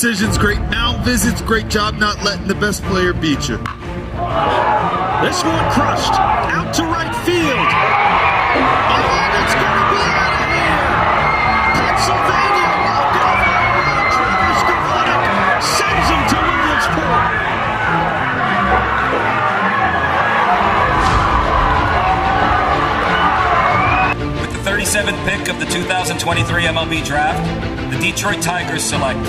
decisions, great mound visits, great job not letting the best player beat you. This one crushed, out to right field. And it's going to be out of here. Pennsylvania walk over. Travis Devonic sends him to Williamsport. With the 37th pick of the 2023 MLB Draft, the Detroit Tigers select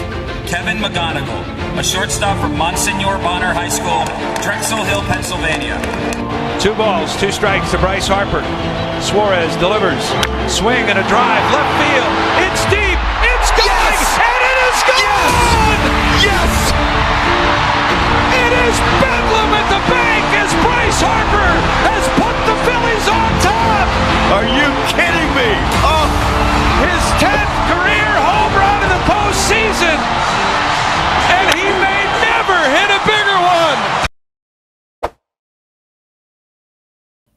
Kevin McGonigal, a shortstop from Monsignor Bonner High School, Drexel Hill, Pennsylvania. 2 balls, 2 strikes to Bryce Harper. Suarez delivers. Swing and a drive. Left field. It's deep. It's going. Yes! And it is gone! Yes! It is bedlam at the bank as Bryce Harper has put the Phillies on top. Are you kidding me? Oh! His 10th career home run in the postseason. And he may never hit a bigger one.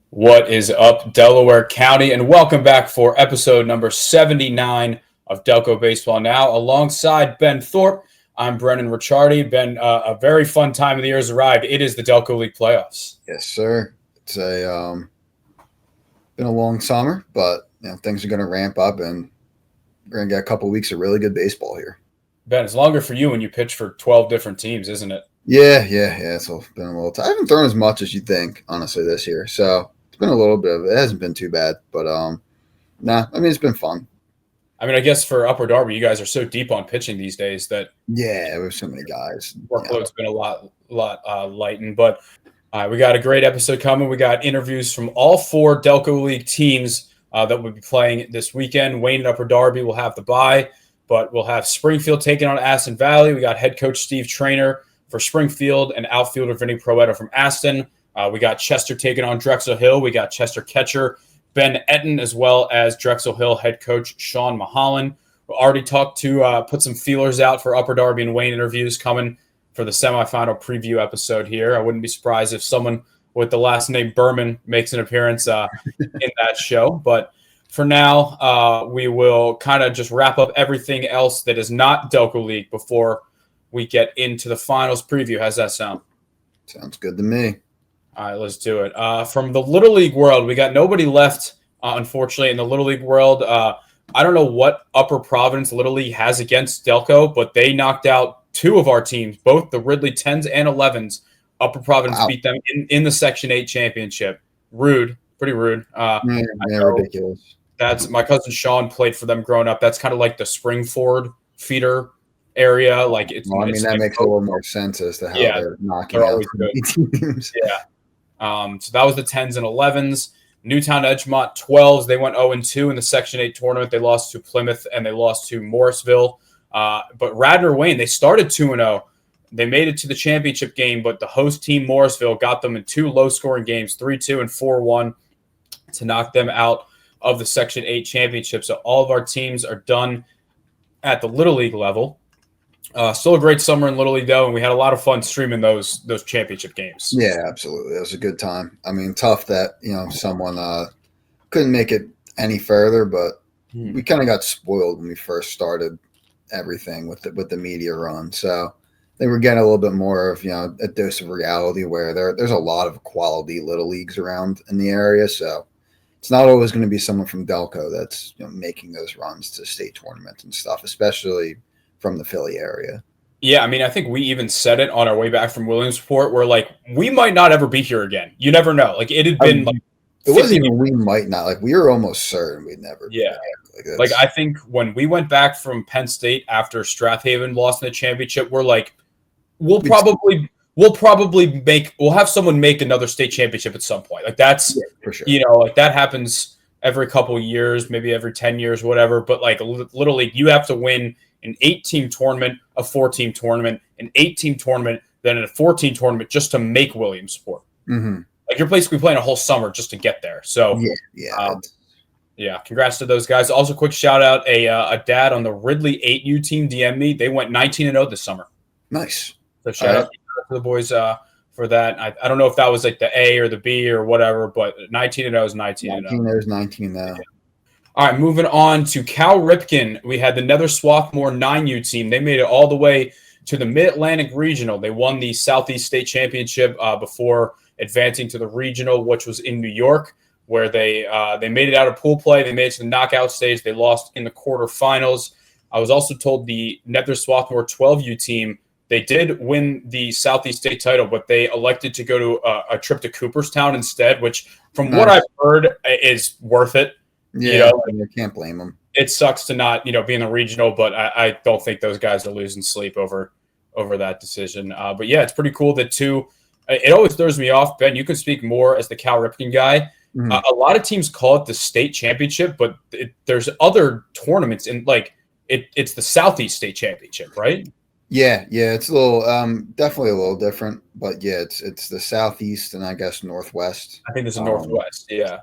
What is up, Delaware County, and welcome back for episode number 79 of Delco Baseball Now. Alongside Ben Thorpe, I'm Brennan Ricciardi. Ben, a very fun time of the year has arrived. It is the Delco League playoffs. Yes, sir. It's been a long summer, but things are going to ramp up, and we're going to get a couple of weeks of really good baseball here. Ben, it's longer for you when you pitch for 12 different teams, isn't it? Yeah. It's been a little time. I haven't thrown as much as you'd think, honestly, this year. So it's been a little bit of it. It hasn't been too bad, but it's been fun. I mean, I guess for Upper Darby, you guys are so deep on pitching these days that we have so many guys. Workload's been a lot lightened, but we got a great episode coming. We got interviews from all 4 Delco League teams that will be playing this weekend. Wayne and Upper Darby will have the bye, but we'll have Springfield taking on Aston Valley. We got head coach Steve Trainor for Springfield and outfielder Vinny Proietto from Aston. We got Chester taking on Drexel Hill. We got Chester catcher Ben Ettien, as well as Drexel Hill head coach Sean Mohollen. We already talked to put some feelers out for Upper Darby and Wayne interviews coming for the semifinal preview episode here. I wouldn't be surprised if someone with the last name Berman makes an appearance in that show. But for now, we will kind of just wrap up everything else that is not Delco League before we get into the finals preview. How's that sound? Sounds good to me. All right, let's do it. From the Little League world, we got nobody left, unfortunately, in the Little League world. I don't know what Upper Providence Little League has against Delco, but they knocked out 2 of our teams, both the Ridley 10s and 11s. Upper Providence beat them in the Section 8 championship. Rude, pretty rude. Ridiculous. That's my cousin Sean played for them growing up. That's kind of like the Springfield feeder area. Like that makes a little more sense as to how they're knocking out teams. Yeah. So that was the 10s and 11s. Newtown Edgemont 12s. They went 0-2 in the Section 8 tournament. They lost to Plymouth and they lost to Morrisville. But Radnor Wayne, they started 2-0. They made it to the championship game, but the host team Morrisville got them in 2 low-scoring games, 3-2 and 4-1, to knock them out of the Section 8 championship. So all of our teams are done at the Little League level. Still a great summer in Little League, though, and we had a lot of fun streaming those championship games. Yeah, absolutely. It was a good time. I mean, tough that, someone couldn't make it any further, but we kind of got spoiled when we first started everything with the media run. So they were getting a little bit more of, a dose of reality where there's a lot of quality Little Leagues around in the area. So it's not always going to be someone from Delco that's making those runs to state tournaments and stuff, especially from the Philly area. Yeah, I mean, I think we even said it on our way back from Williamsport. We're like, we might not ever be here again. You never know. Like, it had been it wasn't even we might not. Like, we were almost certain we'd never be yeah. back. Like, I think when we went back from Penn State after Strathaven lost in the championship, we're like, we'll have someone make another state championship at some point. Like, that's for sure. Like that happens every couple of years, maybe every 10 years, whatever. But like Little League, you have to win an 8-team tournament, a 4-team tournament, an 8-team tournament, then a 14 tournament just to make Williamsport. Mm-hmm. Like, you're basically playing a whole summer just to get there. So yeah, congrats to those guys. Also, quick shout out, a dad on the Ridley 8U team DM'd me. They went 19-0 this summer. Nice. So shout out to the boys for that. I don't know if that was like the A or the B or whatever, but 19-0 is 19-0. 19 there's 19 now. All right, moving on to Cal Ripken. We had the Nether Swarthmore 9U team. They made it all the way to the Mid-Atlantic Regional. They won the Southeast State Championship before advancing to the Regional, which was in New York, where they made it out of pool play. They made it to the knockout stage. They lost in the quarterfinals. I was also told the Nether Swarthmore 12U team, they did win the Southeast State title, but they elected to go to a trip to Cooperstown instead, which from what I've heard is worth it. Yeah, I can't blame them. It sucks to not, be in the regional, but I don't think those guys are losing sleep over that decision. But yeah, it's pretty cool that it always throws me off. Ben, you can speak more as the Cal Ripken guy. Mm-hmm. A lot of teams call it the state championship, but there's other tournaments in it's the Southeast State Championship, right? Yeah, it's a little definitely a little different, but yeah, it's the Southeast and I guess Northwest. I think there's a Northwest, yeah.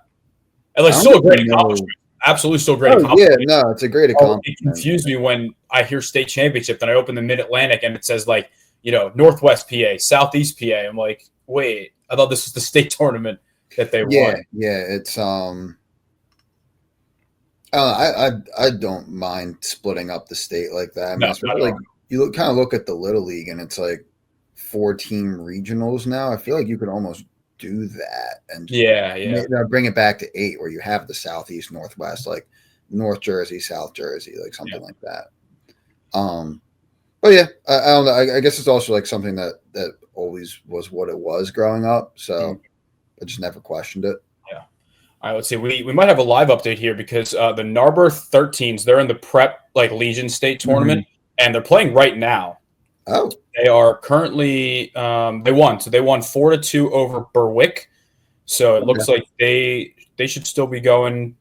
And still a great accomplishment. Absolutely still a great accomplishment. Yeah, no, it's a great accomplishment. It confused me when I hear state championship, then I open the Mid-Atlantic and it says Northwest PA, Southeast PA. I'm like, wait, I thought this was the state tournament that they won. Yeah, it's I don't mind splitting up the state like that. I mean, it's really you kind of look at the Little League and it's like 4-team regionals now. I feel like you could almost do that and bring it back to 8 where you have the Southeast, Northwest, like North Jersey, South Jersey, like something like that. But yeah, I don't know. I guess it's also like something that always was what it was growing up. So I just never questioned it. Yeah. All right, let's see. We might have a live update here because the Narberth 13s, they're in the prep Legion State tournament and they're playing right now. Oh. They are currently they won 4-2 over Berwick. So it looks like they should still be going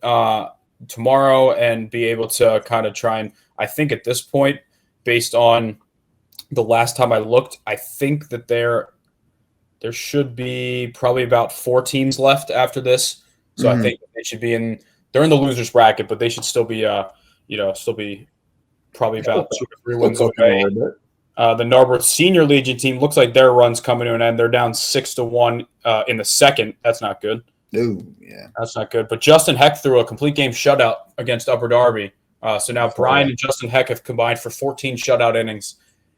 tomorrow and be able to kind of try and I think at this point, based on the last time I looked, I think that there should be probably about 4 teams left after this. So I think they should be they're in the losers bracket, but they should still be still be probably about 2 or 3 wins away. The Narberth Senior Legion team looks like their run's coming to an end. They're down 6-1 in the second. That's not good. Ooh, yeah. That's not good. But Justin Heck threw a complete game shutout against Upper Darby. So now Brian and Justin Heck have combined for 14 shutout innings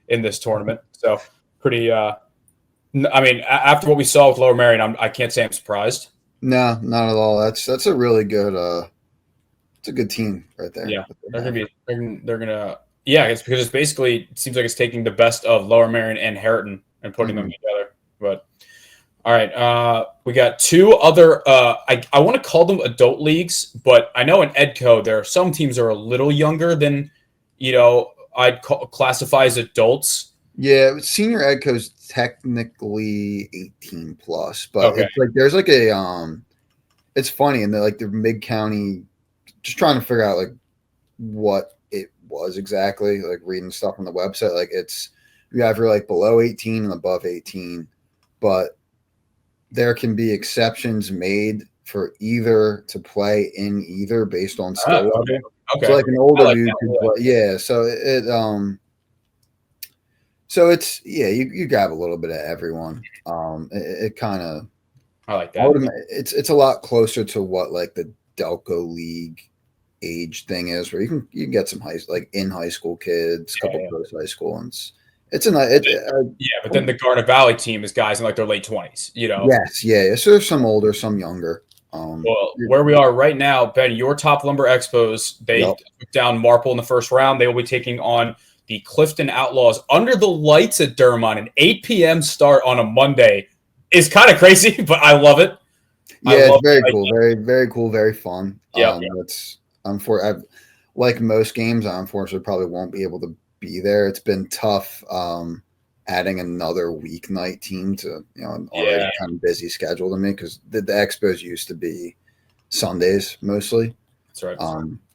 in this tournament. So pretty after what we saw with Lower Merion, I can't say I'm surprised. No, not at all. That's a really good it's a good team right there. Yeah. They're gonna it's because it's basically it seems like it's taking the best of Lower Merion and Harriton and putting them together. But all right, we got 2 other I want to call them adult leagues, but I know in EDCO there are some teams that are a little younger than I'd classify as adults. Yeah, senior EDCO is technically 18 plus, but it's like there's like a it's funny and the mid county just trying to figure out like what it was exactly, like reading stuff on the website. Like you have like below 18 and above 18, but there can be exceptions made for either to play in either based on skill level. Okay. So like an older dude could play. Yeah. So so it's you grab a little bit of everyone. It kind of I like that. It's a lot closer to what like the Delco League age thing is, where you can get some in high school kids, a couple post high school ones. It's but then the Garnet Valley team is guys in like their late 20s. Yes, yeah. So there's some older, some younger. Well, where we are right now, Ben, your Top Lumber Expos, they took down Marple in the first round. They will be taking on the Clifton Outlaws under the lights at Dermont. An 8 p.m. start on a Monday is kind of crazy, but I love it. Yeah, it's very cool. Very, very cool. Very fun. It's like most games, I unfortunately probably won't be able to be there. It's been tough adding another weeknight team to an already kind of busy schedule to me, because the Expos used to be Sundays mostly. That's right.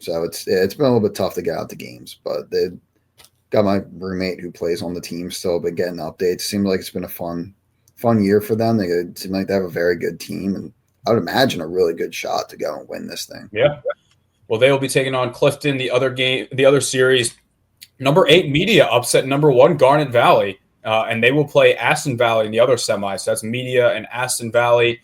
So it's been a little bit tough to get out the games, but they got my roommate who plays on the team still, but getting updates. Seems like it's been a fun year for them. They seem like they have a very good team, and I would imagine a really good shot to go and win this thing. Yeah. Well, they will be taking on Clifton. The other series, number 8 Media upset number 1 Garnet Valley, and they will play Aston Valley in the other semis. So that's Media and Aston Valley.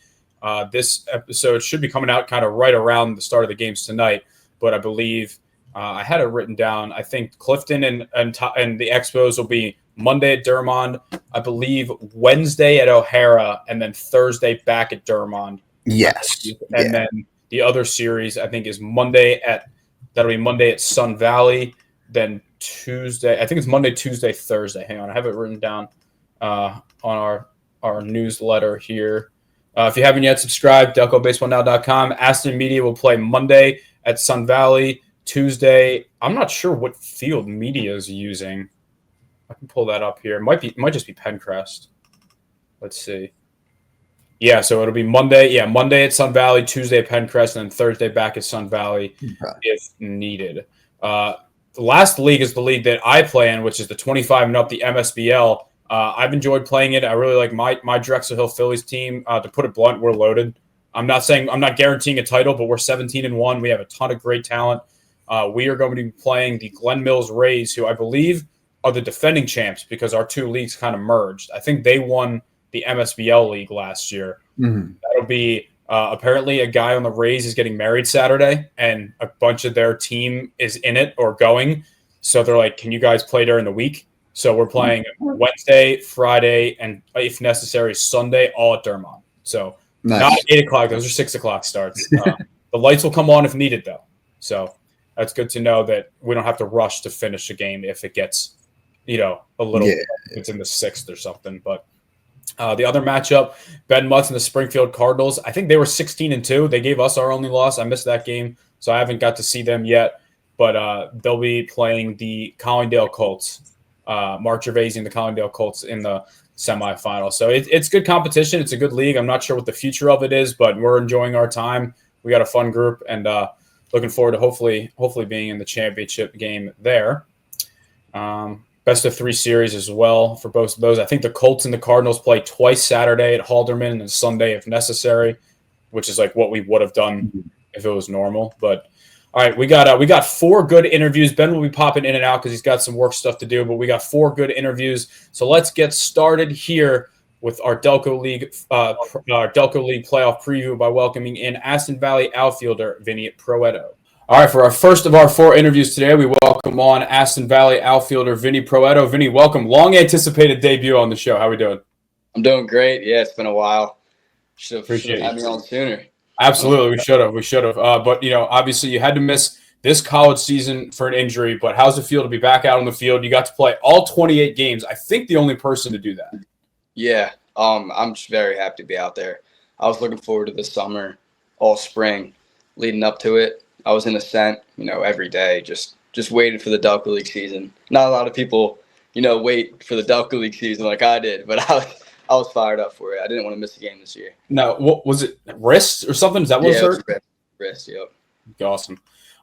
This episode should be coming out kind of right around the start of the games tonight. but I believe I had it written down. I think Clifton and the Expos will be Monday at Dermond, I believe Wednesday at O'Hara, and then Thursday back at Dermond. Yes. And then the other series, I think, is that'll be Monday at Sun Valley, then Tuesday. I think it's Monday, Tuesday, Thursday. Hang on. I have it written down on our newsletter here. If you haven't yet subscribed, DelcoBaseballNow.com. Aston Media will play Monday at Sun Valley. Tuesday, I'm not sure what field media is using. I can pull that up here. It might just be Pencrest. Let's see. Yeah, so it'll be Monday. Yeah, Monday at Sun Valley, Tuesday at Pencrest, and then Thursday back at Sun Valley if needed. The last league is the league that I play in, which is the 25 and up, the MSBL. I've enjoyed playing it. I really like my Drexel Hill Phillies team. To put it blunt, we're loaded. I'm not guaranteeing a title, but we're 17-1. We have a ton of great talent. We are going to be playing the Glen Mills Rays, who I believe are the defending champs because our two leagues kind of merged. I think they won the MSBL league last year. Mm-hmm. That'll be apparently a guy on the Rays is getting married Saturday, and a bunch of their team is in it or going. So they're like, can you guys play during the week? So we're playing Wednesday, Friday, and if necessary, Sunday, all at Dermont. So not at 8 o'clock. Those are 6 o'clock starts. The lights will come on if needed, though. So that's good to know that we don't have to rush to finish a game if it gets, a little, it's in the 6th or something. But the other matchup, Ben Mutz and the Springfield Cardinals, I think they were 16-2. They gave us our only loss. I missed that game, so I haven't got to see them yet. But they'll be playing the Collingdale Colts. Mark Gervasi and the Collingdale Colts in the semifinal. So it's good competition. It's a good league. I'm not sure what the future of it is, but we're enjoying our time. We got a fun group, and looking forward to hopefully being in the championship game there. Best of 3 series as well for both of those. I think the Colts and the Cardinals play twice Saturday at Halderman and then Sunday if necessary, which is like what we would have done if it was normal. But all right, we got 4 good interviews. Ben will be popping in and out because he's got some work stuff to do, but we got 4 good interviews. So let's get started here with our Delco League playoff preview by welcoming in Aston Valley outfielder Vinny Proietto. All right, for our first of our 4 interviews today, we welcome on Aston Valley outfielder Vinny Proietto. Vinny, welcome. Long anticipated debut on the show. How are we doing? I'm doing great. Yeah, it's been a while. Should have had me on sooner. Absolutely, we should have. But obviously, you had to miss this college season for an injury. But how's it feel to be back out on the field? You got to play all 28 games. I think the only person to do that. Yeah, I'm just very happy to be out there. I was looking forward to this summer, all spring, leading up to it. I was in Ascent, every day, just waiting for the Delco League season. Not a lot of people, wait for the Delco League season like I did, but I was fired up for it. I didn't want to miss a game this year. Now, what was it? Wrist or something? Is that what it hurt? Wrist, yep.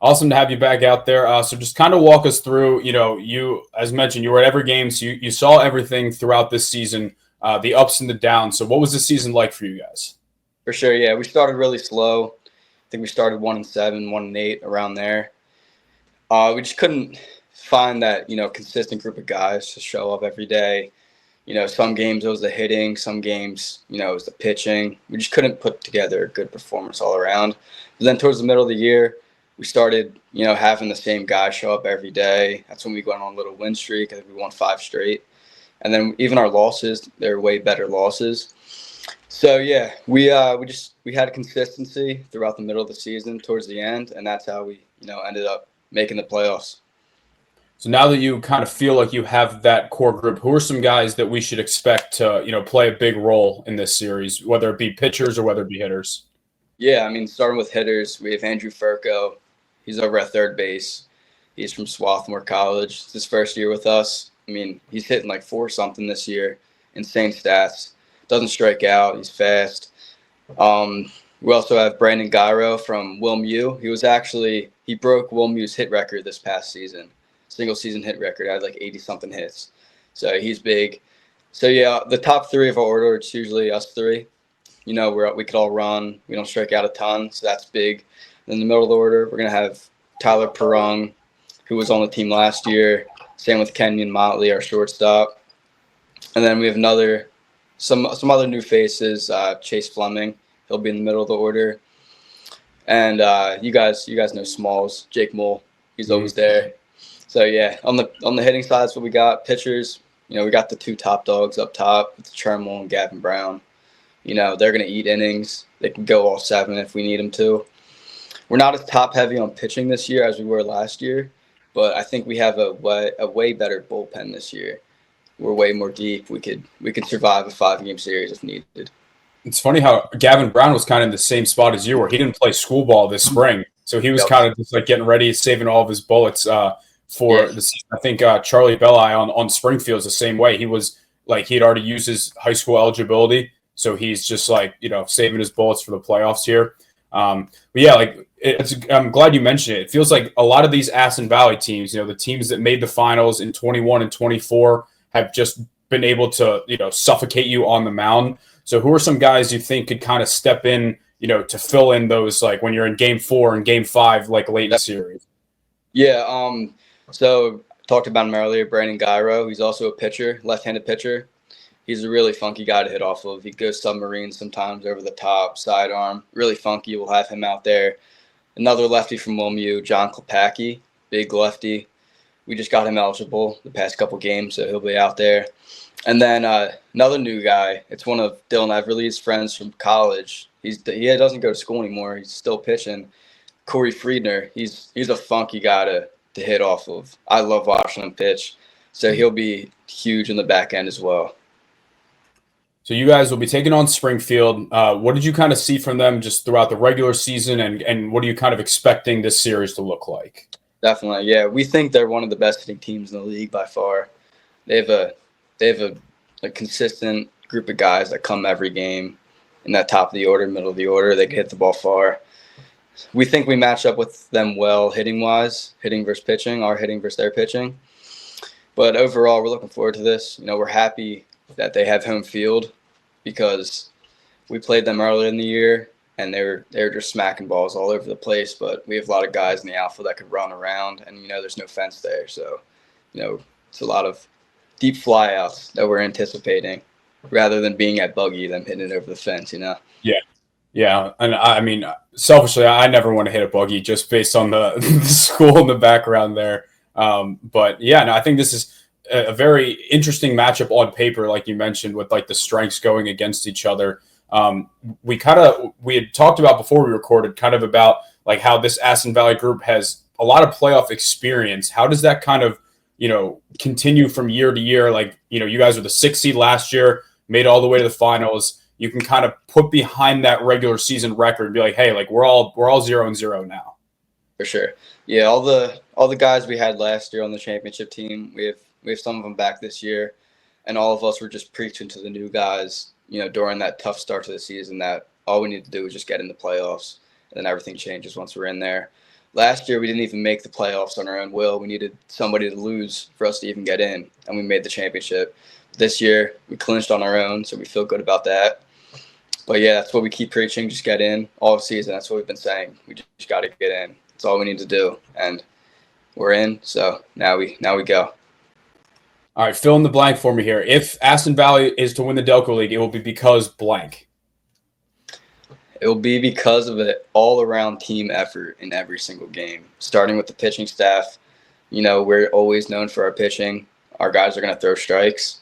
Awesome to have you back out there. So just kind of walk us through, you, as mentioned, you were at every game, so you saw everything throughout this season, the ups and the downs. So what was the season like for you guys? For sure, yeah. We started really slow. I think we started 1-7, 1-8, around there. We just couldn't find that, consistent group of guys to show up every day. Some games it was the hitting, some games, it was the pitching. We just couldn't put together a good performance all around. But then towards the middle of the year, we started, having the same guys show up every day. That's when we went on a little win streak. I think we won 5 straight. And then even our losses, they were way better losses. So yeah, we had consistency throughout the middle of the season towards the end, and that's how we, ended up making the playoffs. So now that you kind of feel like you have that core group, who are some guys that we should expect to, play a big role in this series, whether it be pitchers or whether it be hitters? Yeah, starting with hitters, we have Andrew Furco. He's over at third base. He's from Swarthmore College. It's his first year with us. He's hitting like 4-something this year. Insane stats. Doesn't strike out. He's fast. We also have Brandon Gyro from WilMU. He broke WilMU's hit record this past season. Single season hit record. I had like 80-something hits. So he's big. So yeah, the top 3 of our order, it's usually us 3. We could all run. We don't strike out a ton, so that's big. In the middle of the order, we're going to have Tyler Perung, who was on the team last year. Same with Kenyon Motley, our shortstop. And then we have some other new faces, Chase Fleming. He'll be in the middle of the order. And you guys know Smalls, Jake Mole. He's always there. So yeah, on the hitting side, that's what we got. Pitchers, we got the two top dogs up top with Chermel and Gavin Brown. They're gonna eat innings. They can go all 7 if we need them to. We're not as top heavy on pitching this year as we were last year, but I think we have a way better bullpen this year. We're way more deep. We could survive a 5-game series if needed. It's funny how Gavin Brown was kind of in the same spot as you were. He didn't play school ball this spring, so he was kind of just like getting ready, saving all of his bullets for the season. I think Charlie Belli on Springfield is the same way. He was like he had already used his high school eligibility, so he's just like saving his bullets for the playoffs here. But yeah, like I'm glad you mentioned it. It feels like a lot of these Aston Valley teams, the teams that made the finals in 21 and 24, have just been able to suffocate you on the mound. So who are some guys you think could kind of step in, to fill in those, like when you're in game 4 and game 5, like late in the series? Yeah. So talked about him earlier, Brandon Gyro. He's also a pitcher, left-handed pitcher. He's a really funky guy to hit off of. He goes submarine sometimes over the top, sidearm. Really funky. We'll have him out there. Another lefty from WOMU, John Klepacki, big lefty. We just got him eligible the past couple games, so he'll be out there. And then another new guy. It's one of Dylan Everly's friends from college. He doesn't go to school anymore. He's still pitching. Corey Friedner. He's a funky guy to hit off of. I love watching him pitch. So he'll be huge in the back end as well. So you guys will be taking on Springfield. What did you kind of see from them just throughout the regular season, and what are you kind of expecting this series to look like? Definitely, yeah. We think they're one of the best hitting teams in the league by far. They have a consistent group of guys that come every game in that top of the order, middle of the order. They can hit the ball far. We think we match up with them well hitting-wise, hitting versus pitching, our hitting versus their pitching. But overall, we're looking forward to this. We're happy that they have home field because we played them earlier in the year and they were just smacking balls all over the place. But we have a lot of guys in the outfield that could run around, and there's no fence there, so it's a lot of deep flyouts that we're anticipating rather than being at buggy, them hitting it over the fence. Yeah, and I mean, selfishly, I never want to hit a buggy just based on the school in the background there. But yeah, no, I think this is a very interesting matchup on paper, like you mentioned, with like the strengths going against each other. We had talked about before we recorded kind of about like how this Aston Valley group has a lot of playoff experience. How does that kind of, continue from year to year? Like, you guys were the 6th seed last year, made it all the way to the finals. You can kind of put behind that regular season record and be like, hey, like we're all 0-0 now. For sure. Yeah. All the guys we had last year on the championship team, we have some of them back this year, and all of us were just preaching to the new guys, during that tough start to the season that all we need to do is just get in the playoffs, and then everything changes once we're in there. Last year, we didn't even make the playoffs on our own will. We needed somebody to lose for us to even get in, and we made the championship. This year, we clinched on our own, so we feel good about that. But yeah, that's what we keep preaching, just get in all season. That's what we've been saying. We just got to get in. That's all we need to do, and we're in, so now we go. All right, fill in the blank for me here. If Aston Valley is to win the Delco League, it will be because blank. It will be because of an all-around team effort in every single game, starting with the pitching staff. We're always known for our pitching. Our guys are going to throw strikes,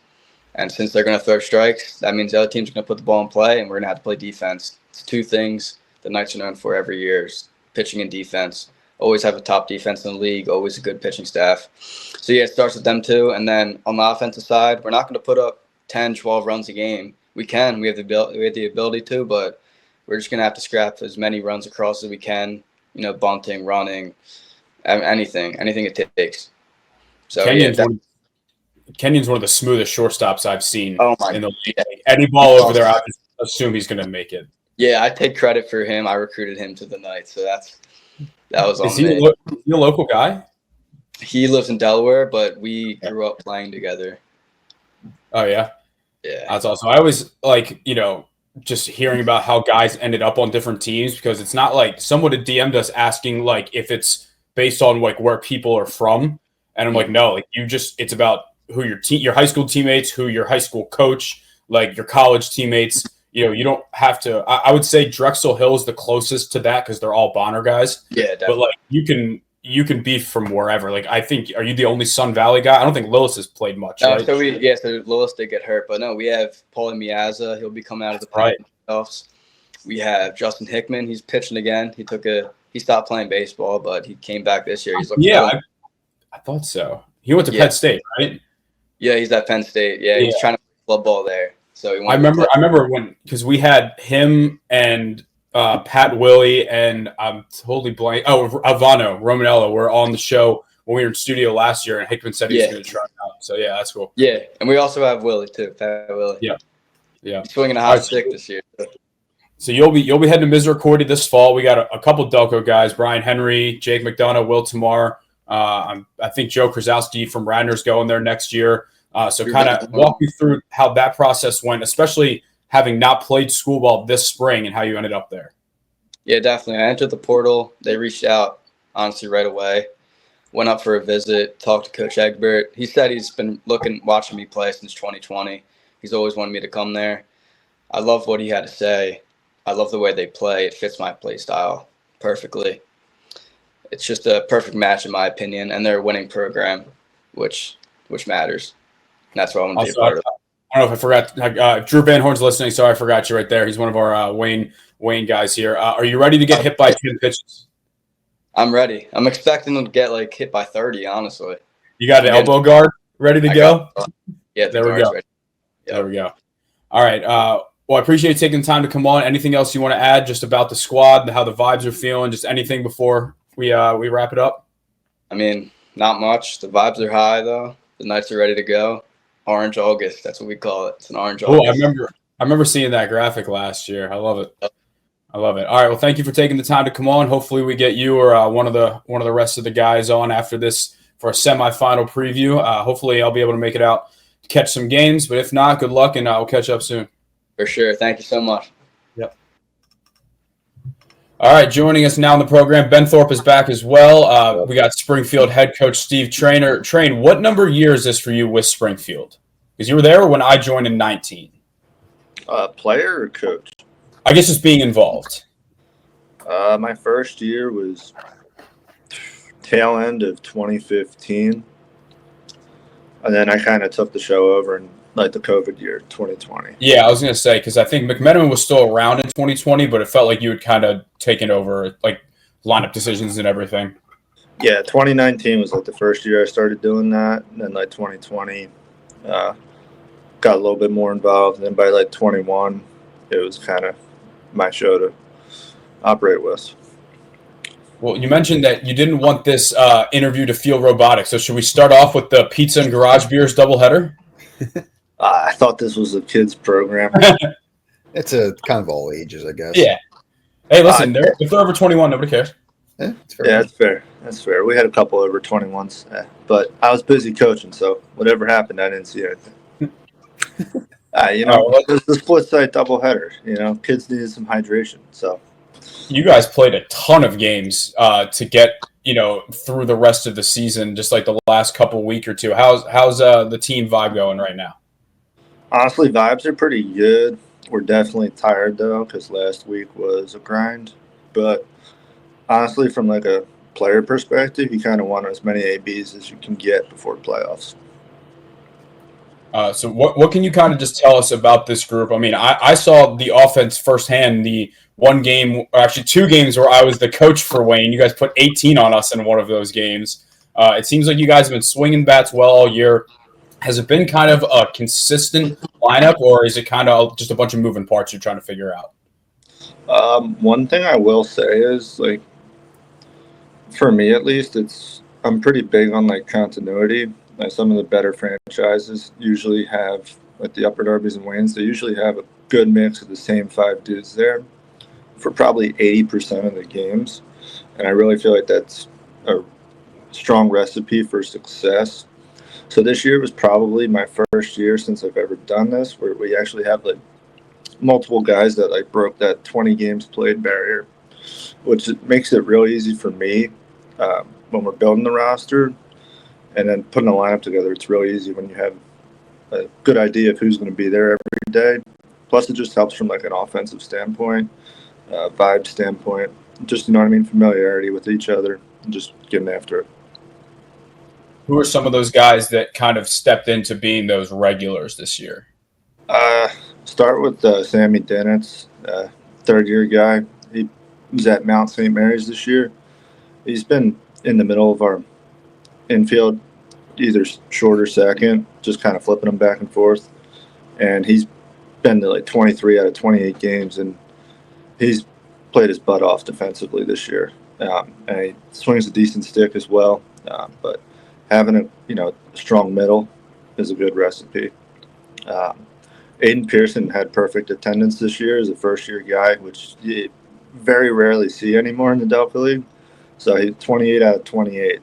and since they're going to throw strikes, that means the other team's going to put the ball in play, and we're going to have to play defense. It's 2 things the Knights are known for every year, is pitching and defense. Always have a top defense in the league, always a good pitching staff. So, yeah, it starts with them too. And then on the offensive side, we're not going to put up 10, 12 runs a game. We can. We have the ability to, but we're just going to have to scrap as many runs across as we can, bunting, running, anything it takes. So, Kenyon's one of the smoothest shortstops I've seen in the league. Yeah. Any ball over there, I just assume he's going to make it. Yeah, I take credit for him. I recruited him to the Knights, so that was on me. Is he a local guy? He lives in Delaware, but we grew up playing together. Oh, yeah? Yeah. That's awesome. I always like, just hearing about how guys ended up on different teams, because it's not like someone had DM'd us asking like if it's based on like where people are from. And I'm like, no, like it's about who your high school teammates, who your high school coach, like your college teammates, you don't have to. I would say Drexel Hill is the closest to that because they're all Bonner guys. Yeah, definitely. But like you can be from wherever. Like I think, are you the only Sun Valley guy? I don't think Lillis has played much. Right? So Lillis did get hurt, but no, we have Paulie Miazza. He'll be coming out of the playoffs. We have Justin Hickman. He's pitching again. He stopped playing baseball, but he came back this year. He's looking good. I thought so. He went to Penn State, right? Yeah, he's at Penn State. Yeah, he's trying to play club ball there. So I remember when, because we had him and Pat Willie and I'm totally blank. Oh, Ivano Romanello were on the show when we were in studio last year, and Hickman said he was going to try out. So yeah, that's cool. Yeah, and we also have Willie too, Pat Willie. Yeah. He's swinging a hot stick this year. So you'll be heading to Misericordia this fall. We got a couple Delco guys: Brian Henry, Jake McDonough, Will Tamar. I think Joe Krasowski from Radnor's going there next year. So kind of walk me through how that process went, especially having not played school ball this spring and how you ended up there. Yeah, definitely. I entered the portal. They reached out, honestly, right away. Went up for a visit, talked to Coach Egbert. He said he's been watching me play since 2020. He's always wanted me to come there. I love what he had to say. I love the way they play. It fits my play style perfectly. It's just a perfect match, in my opinion, and they're a winning program, which matters. And that's what I want to be a part of. I don't know if I forgot. Drew Van Horn's listening. Sorry, I forgot you right there. He's one of our Wayne guys here. Are you ready to get hit by 10 pitches? I'm ready. I'm expecting them to get hit by 30, honestly. You got an elbow guard ready to go? Yeah, there we go. Yep. There we go. All right. Well, I appreciate you taking the time to come on. Anything else you want to add just about the squad and how the vibes are feeling? Just anything before we wrap it up? I mean, not much. The vibes are high, though. The nights are ready to go. Orange August. That's what we call it. It's an orange August. I remember seeing that graphic last year. I love it. All right. Well, thank you for taking the time to come on. Hopefully we get you or one of the rest of the guys on after this for a semifinal preview. Hopefully I'll be able to make it out to catch some games, but if not, good luck, and we'll catch up soon. For sure. Thank you so much. Yep. All right, joining us now in the program, Ben Thorpe is back as well. We got Springfield head coach Steve Trainor. Train, what number year is this for you with Springfield? Because you were there when I joined in 19. Player or coach? I guess just being involved. My first year was tail end of 2015. And then I kind of took the show over in the COVID year, 2020. Yeah, I was going to say, because I think McMenamin was still around in 2020, but it felt like you had kind of taken over lineup decisions and everything. Yeah, 2019 was the first year I started doing that. And then 2020 got a little bit more involved. And then by 21, it was kind of my show to operate with. Well, you mentioned that you didn't want this interview to feel robotic. So should we start off with the pizza and garage beers doubleheader? I thought this was a kids program. It's a kind of all ages, I guess. Yeah. Hey, listen, if they're over 21, nobody cares. Yeah, that's fair. That's fair. We had a couple over 21s, but I was busy coaching, so whatever happened, I didn't see anything. It's the split site doubleheader. Kids needed some hydration, so. You guys played a ton of games to get through the rest of the season, just the last couple week or two. How's the team vibe going right now? Honestly, vibes are pretty good. We're definitely tired though, because last week was a grind. But honestly, from a player perspective, you kind of want as many ABs as you can get before playoffs. So what can you kind of just tell us about this group? I mean, I saw the offense firsthand. The one game, or actually 2 games, where I was the coach for Wayne. You guys put 18 on us in one of those games. It seems like you guys have been swinging bats well all year. Has it been kind of a consistent lineup, or is it kind of just a bunch of moving parts you're trying to figure out? One thing I will say is, for me at least, I'm pretty big on continuity. Some of the better franchises usually have, the Upper Darbies and Waynes, they usually have a good mix of the same 5 dudes there for probably 80% of the games. And I really feel like that's a strong recipe for success. So this year was probably my first year since I've ever done this, where we actually have multiple guys that broke that 20 games played barrier, which makes it real easy for me when we're building the roster. And then putting a lineup together, it's really easy when you have a good idea of who's going to be there every day. plus it just helps from like an offensive standpoint, vibe standpoint, just, you know what I mean, familiarity with each other, and just getting after it. Who are some of those guys that kind of stepped into being those regulars this year? Start with Sammy Dennett's, third-year guy. He was at Mount St. Mary's this year. He's been in the middle of our infield, either short or second, just kind of flipping them back and forth. And he's been to like 23 out of 28 games, and he's played his butt off defensively this year. And he swings a decent stick as well. But having a strong middle is a good recipe. Aiden Pearson had perfect attendance this year as a first-year guy, which you very rarely see anymore in the Delco League. So he's 28 out of 28.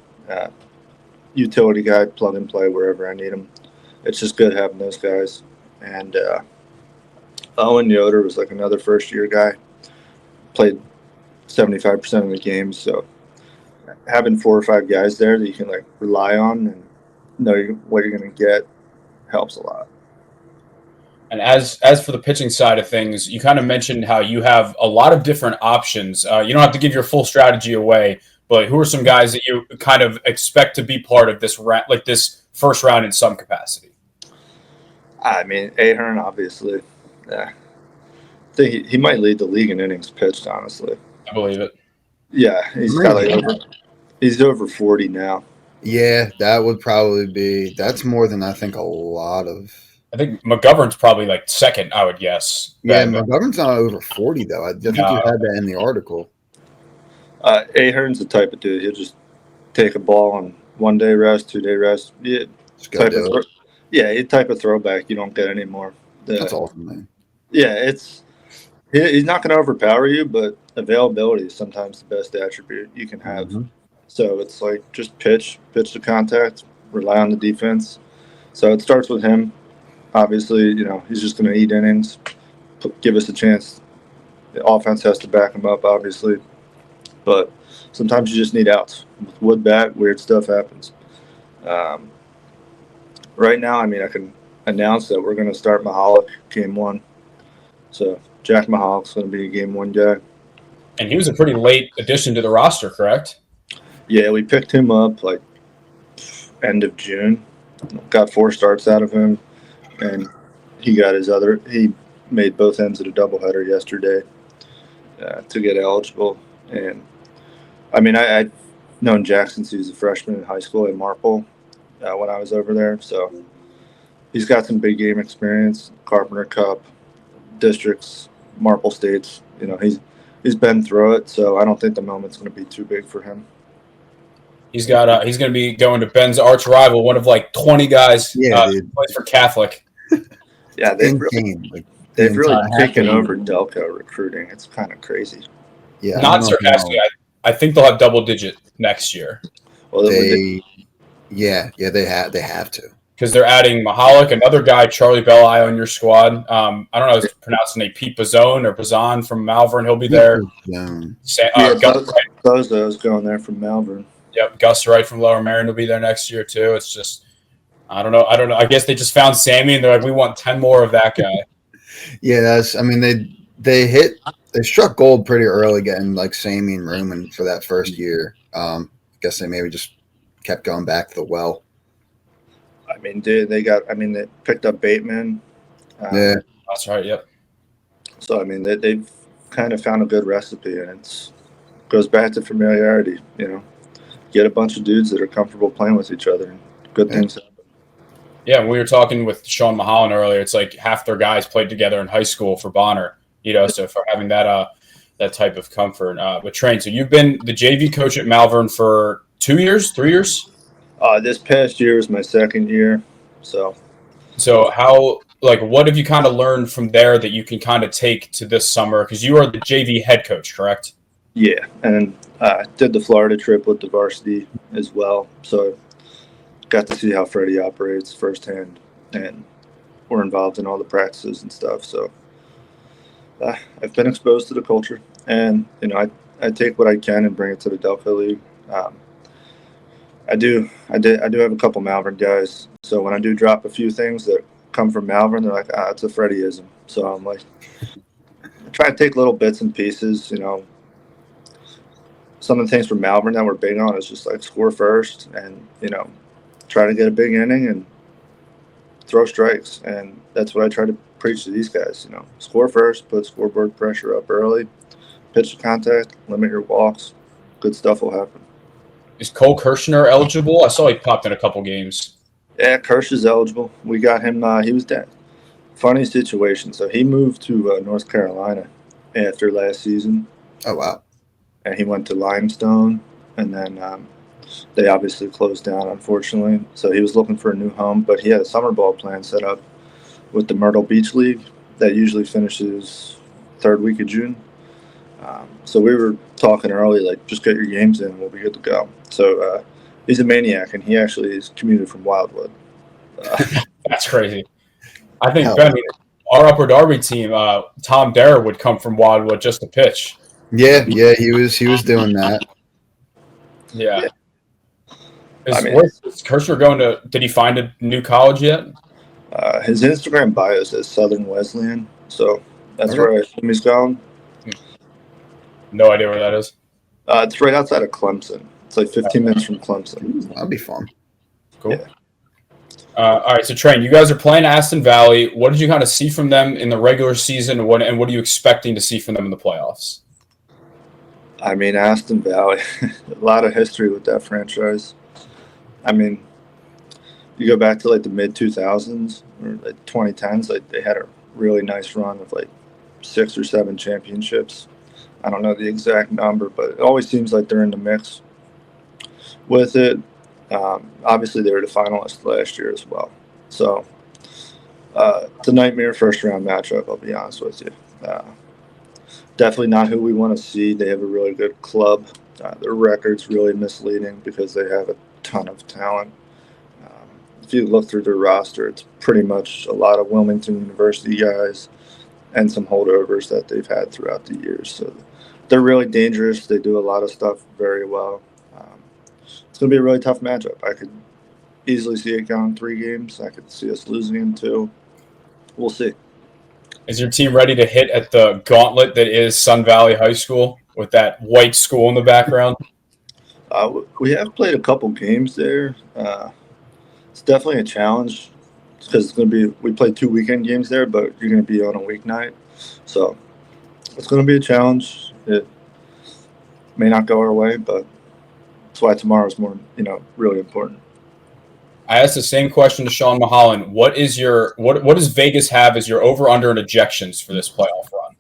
Utility guy, plug and play wherever I need him. It's just good having those guys. And Owen Yoder was like another first-year guy. Played 75% of the games. So having 4 or 5 guys there that you can like rely on and know what you're going to get helps a lot. And as for the pitching side of things, you kind of mentioned how you have a lot of different options. You don't have to give your full strategy away, but who are some guys that you kind of expect to be part of this this first round in some capacity? I mean, Ahern, obviously. I think he might lead the league in innings pitched, honestly. I believe it. Yeah, he's over 40 now. Yeah, that would probably be. That's more than I think a lot of. I think McGovern's probably like second, I would guess. Yeah, McGovern's not over 40 though. I think you had that in the article. Ahern's the type of dude. He'll just take a ball on 1 day rest, 2 day rest. Yeah, type of throwback you don't get anymore. That's awesome, man. Yeah, he's not going to overpower you, but availability is sometimes the best attribute you can have. Mm-hmm. So it's like just pitch to contact, rely on the defense. So it starts with him. Obviously, he's just going to eat innings, give us a chance. The offense has to back him up, obviously. But sometimes you just need outs. With wood bat, weird stuff happens. Right now, I can announce that we're going to start Mohollen game 1. So Jack Mahollen's going to be a game 1 guy. And he was a pretty late addition to the roster, correct? Yeah, we picked him up like end of June. Got 4 starts out of him. And he made both ends of a doubleheader yesterday to get eligible. And I've known Jack since he was a freshman in high school at Marple when I was over there. So he's got some big game experience, Carpenter Cup, districts, Marple States. He's been through it, so I don't think the moment's going to be too big for him. He's going to be going to Ben's arch rival, one of like 20 guys who plays for Catholic. Yeah, they've really taken over Delco recruiting. It's kind of crazy. Yeah, not sarcastic. I think they'll have double digit next year. Well, they have to, because they're adding Mahalik, another guy, Charlie Belli, on your squad. I don't know how to pronounce his name, Pete Bazone or Bazan from Malvern. He'll be there. Bozo's going there from Malvern. Yep, Gus Wright from Lower Marion will be there next year too. It's just, I don't know. I guess they just found Sammy and they're like, we want 10 more of that guy. Yeah, they struck gold pretty early getting like Sammy and Ruman for that first year. I guess they maybe just kept going back to the well. They picked up Bateman. Yeah, that's right. Yep. So they've kind of found a good recipe, and it goes back to familiarity. Get a bunch of dudes that are comfortable playing with each other, and good things happen. Yeah, we were talking with Sean Mohollen earlier. It's like half their guys played together in high school for Bonner. So for having that type of comfort with Train. So you've been the JV coach at Malvern for 2 years, 3 years? This past year was my second year. So how, what have you kind of learned from there that you can kind of take to this summer? Because you are the JV head coach, correct? Yeah, and did the Florida trip with the varsity as well. So got to see how Freddie operates firsthand, and we're involved in all the practices and stuff. So I've been exposed to the culture, and I take what I can and bring it to the Delco League. I do have a couple Malvern guys, so when I do drop a few things that come from Malvern, they're like, it's a Freddieism. So I'm like, I try to take little bits and pieces. Some of the things from Malvern that we're big on is just like score first, and try to get a big inning and throw strikes, and that's what I try to preach to these guys. Score first, put scoreboard pressure up early, pitch to contact, limit your walks. Good stuff will happen. Is Cole Kirshner eligible? I saw he popped in a couple games. Yeah, Kirsch is eligible. We got him. He was dead. Funny situation. So he moved to North Carolina after last season. Oh, wow. And he went to Limestone, and then they obviously closed down, unfortunately. So he was looking for a new home, but he had a summer ball plan set up with the Myrtle Beach League that usually finishes third week of June. So we were talking early, like, just get your games in and we'll be good to go. So he's a maniac, and he actually is commuted from Wildwood. That's crazy. I think, Ben, our Upper Darby team, Tom Derr would come from Wildwood just to pitch. Yeah, he was doing that. Yeah. Is Kirshner going to – did he find a new college yet? His Instagram bio says Southern Wesleyan, so that's where I assume he's going. No idea where that is. It's right outside of Clemson. It's like 15 minutes from Clemson. That'd be fun. Cool. Yeah. All right, so Train, you guys are playing Aston Valley. What did you kind of see from them in the regular season, and what are you expecting to see from them in the playoffs? I mean, Aston Valley, a lot of history with that franchise. I mean, you go back to like the mid-2000s or like 2010s, like they had a really nice run of like 6 or 7 championships. I don't know the exact number, but it always seems like they're in the mix with it. Obviously, they were the finalists last year as well. So it's a nightmare first-round matchup, I'll be honest with you. Definitely not who we want to see. They have a really good club. Their record's really misleading because they have a ton of talent. If you look through their roster, it's pretty much a lot of Wilmington University guys and some holdovers that they've had throughout the years. So they're really dangerous. They do a lot of stuff very well. It's going to be a really tough matchup. I could easily see it going 3 games. I could see us losing in 2. We'll see. Is your team ready to hit at the gauntlet that is Sun Valley High School with that white school in the background? We have played a couple games there. It's definitely a challenge because it's going to be – we played 2 weekend games there, but you're going to be on a weeknight. So it's going to be a challenge. It may not go our way, but that's why tomorrow is more, really important. I asked the same question to Sean Mohollen. What does Vegas have as your over/under and ejections for this playoff run?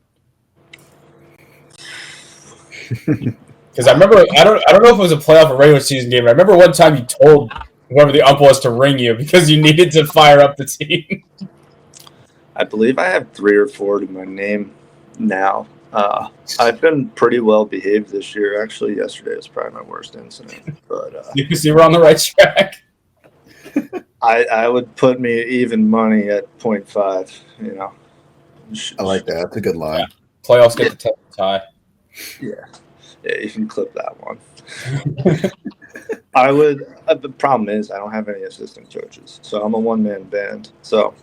Because I remember, I don't know if it was a playoff or regular season game, but I remember one time you told whoever the ump was to ring you because you needed to fire up the team. I believe I have 3 or 4 to my name now. I've been pretty well behaved this year. Actually, yesterday was probably my worst incident. But you see, we're on the right track. I would put me even money at 0.5. I like that. That's a good line. Yeah. Playoffs get the tie. Yeah, you can clip that one. I would. The problem is I don't have any assistant coaches, so I'm a one-man band. So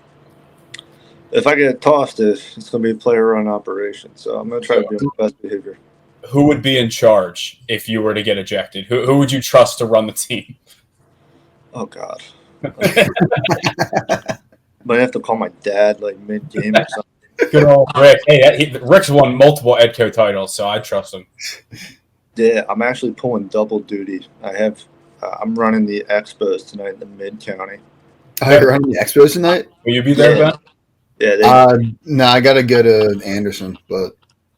if I get tossed, it's going to be a player-run operation. So I'm going to try to be on my best behavior. Who would be in charge if you were to get ejected? Who would you trust to run the team? Oh, God. Might have to call my dad like mid-game or something. Good old Rick. Hey, Rick's won multiple EDCO titles, so I trust him. Yeah, I'm actually pulling double duty. I'm running the Expos tonight in the Mid-County. Oh, you're running the Expos tonight? Will you be there, Ben? Yeah. No, I got to go to Anderson, but...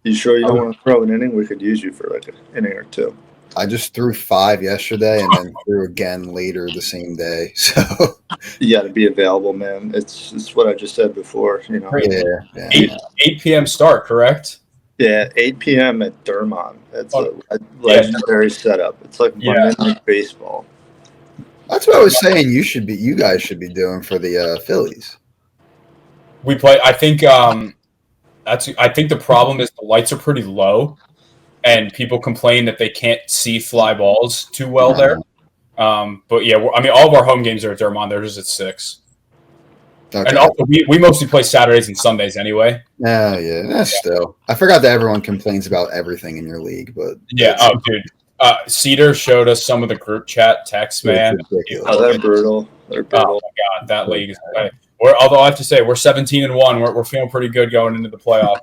You sure you don't want to throw an inning? We could use you for like an inning or 2. I just threw 5 yesterday and then threw again later the same day. So you got to be available, man. It's what I just said before. Yeah. 8 p.m. start, correct? Yeah, 8 p.m. at Dermont. That's a legendary setup. It's like Monday Night Baseball. That's what I was saying. You guys should be doing for the Phillies. We play. I think I think the problem is the lights are pretty low. And people complain that they can't see fly balls too well there. But yeah, all of our home games are at Dermont. They're just at 6. Okay. And also, we mostly play Saturdays and Sundays anyway. Yeah. That's still. I forgot that everyone complains about everything in your league, but Yeah. Oh, dude. Cedar showed us some of the group chat texts, man. ridiculous. Oh, they're brutal. They're brutal. Oh my God, that league is. Although I have to say, we're 17-1. We're feeling pretty good going into the playoff.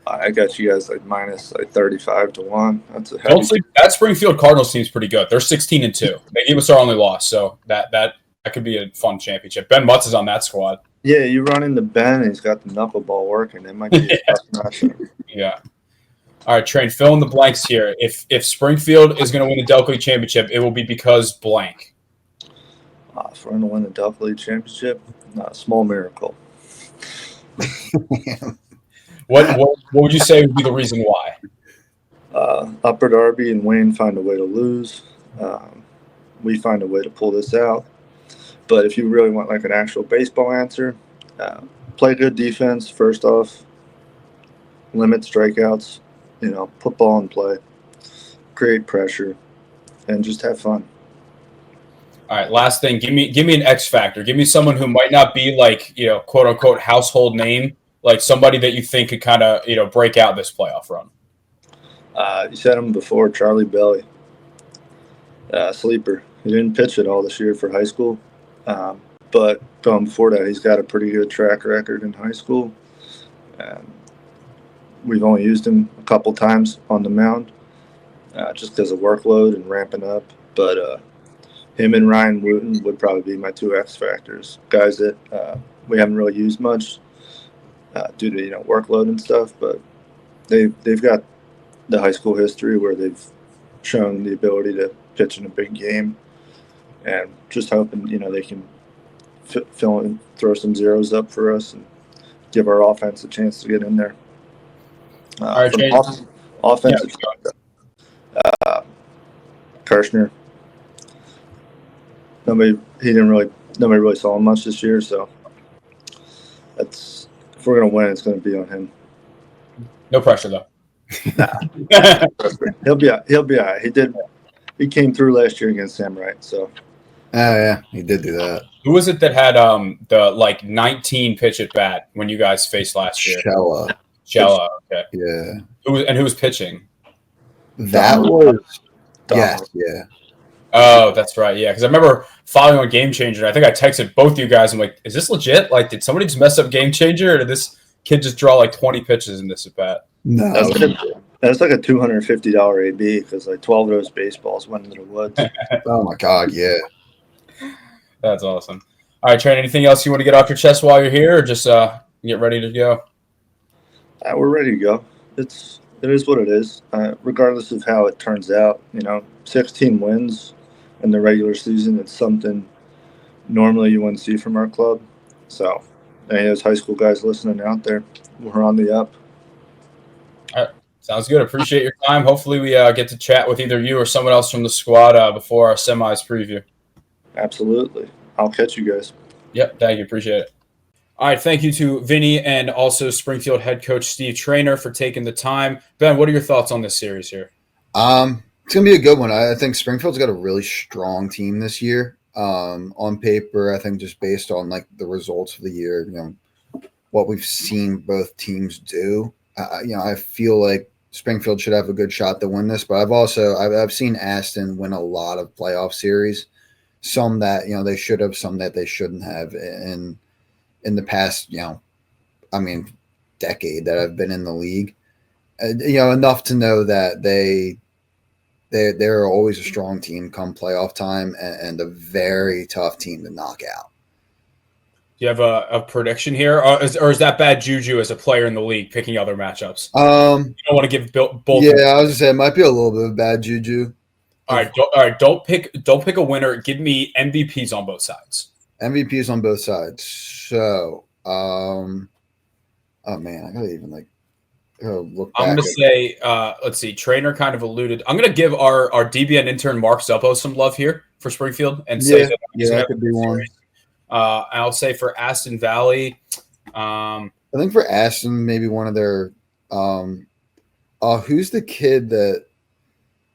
I got you guys like minus like 35 to 1. That's a heavy. Don't sleep. That Springfield Cardinals team's pretty good. They're 16-2. They gave us our only loss, so that could be a fun championship. Ben Mutz is on that squad. Yeah, you run into Ben, and he's got the knuckleball working. It might be a tough matchup. Yeah. All right, Train, fill in the blanks here. If Springfield is going to win the Delco League championship, it will be because blank. If we're going to win the Delco League championship, not a small miracle. What would you say would be the reason why? Upper Darby and Wayne find a way to lose. We find a way to pull this out. But if you really want like an actual baseball answer, play good defense first off, limit strikeouts, put ball in play, create pressure, and just have fun. All right, last thing. Give me an X factor. Give me someone who might not be like, quote unquote household name, like somebody that you think could kind of, break out this playoff run. You said him before, Charlie Belly. Sleeper. He didn't pitch at all this year for high school. But going before that, he's got a pretty good track record in high school. We've only used him a couple times on the mound just because of workload and ramping up. But him and Ryan Wooten would probably be my two X factors, guys that we haven't really used much due to workload and stuff. But they've got the high school history where they've shown the ability to pitch in a big game, and just hoping they can fill and throw some zeros up for us and give our offense a chance to get in there. All right, offensive side, Kirshner. Nobody really saw him much this year, so if we're gonna win, it's gonna be on him. No pressure though. He'll be all right. He came through last year against Samurai, so. Oh yeah, he did do that. Who was it that had the 19 pitch at bat when you guys faced last year? Shella. Okay. Yeah. Who was pitching? That was. Yes. Yeah. Oh, that's right. Yeah, because I remember following on Game Changer. I think I texted both you guys. I'm like, is this legit? Like, did somebody just mess up Game Changer, or did this kid just draw like 20 pitches in this at bat? No. That's like a $250 AB because like 12 of those baseballs went into the woods. Oh my God, yeah. That's awesome. All right, Trent, anything else you want to get off your chest while you're here, or just get ready to go? We're ready to go. It is what it is. Regardless of how it turns out, 16 wins in the regular season, it's something normally you wouldn't see from our club. So, any of those high school guys listening out there, we're on the up. All right. Sounds good. Appreciate your time. Hopefully we get to chat with either you or someone else from the squad before our semis preview. Absolutely. I'll catch you guys. Yep. Thank you. Appreciate it. All right. Thank you to Vinny and also Springfield head coach Steve Trainor for taking the time. Ben, what are your thoughts on this series here? It's going to be a good one. I think Springfield's got a really strong team this year. On paper, I think just based on like the results of the year, what we've seen both teams do, I feel like Springfield should have a good shot to win this, but I've seen Aston win a lot of playoff series, some that they should have, some that they shouldn't have in the past decade that I've been in the league. Enough to know that they're always a strong team come playoff time and a very tough team to knock out. Do you have a prediction here, or is that bad juju as a player in the league picking other matchups? You don't want to give both. Yeah, I was gonna say it might be a little bit of bad juju. All right. Don't pick a winner. Give me MVPs on both sides. MVPs on both sides. So, oh man, I gotta even look back. I'm gonna say, let's see. Trainor kind of alluded. I'm gonna give our DBN intern Mark Zuppo some love here for Springfield and say that could be one. I'll say for Aston Valley. I think for Aston, maybe one of their. Who's the kid that?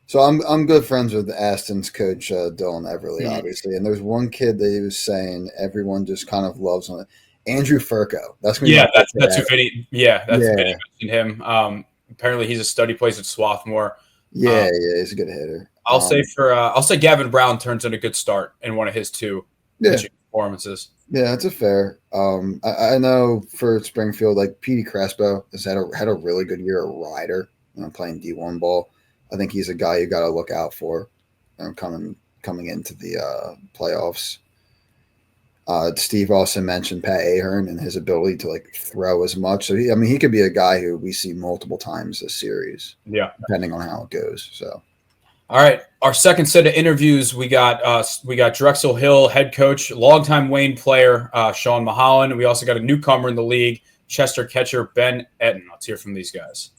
So I'm good friends with Aston's coach Dylan Everly, obviously, and there's one kid that he was saying everyone just kind of loves him. Andrew Furco. That's gonna be that's who Vinny. Yeah, that's Yeah. Vinny mentioned him. Apparently, he's a study plays at Swarthmore. Yeah, he's a good hitter. I'll say Gavin Brown turns in a good start in one of his two pitching performances. Yeah, that's a fair. I know for Springfield, like Petey Crespo has had a really good year at Rider, playing D1 ball. I think he's a guy you got to look out for, coming into the playoffs. Steve also mentioned Pat Ahern and his ability to like throw as much. So he could be a guy who we see multiple times this series. Yeah, depending on how it goes. So. All right, our second set of interviews, we got Drexel Hill head coach, longtime Wayne player Sean Mohollen. We also got a newcomer in the league, Chester catcher Ben Ettien. Let's hear from these guys.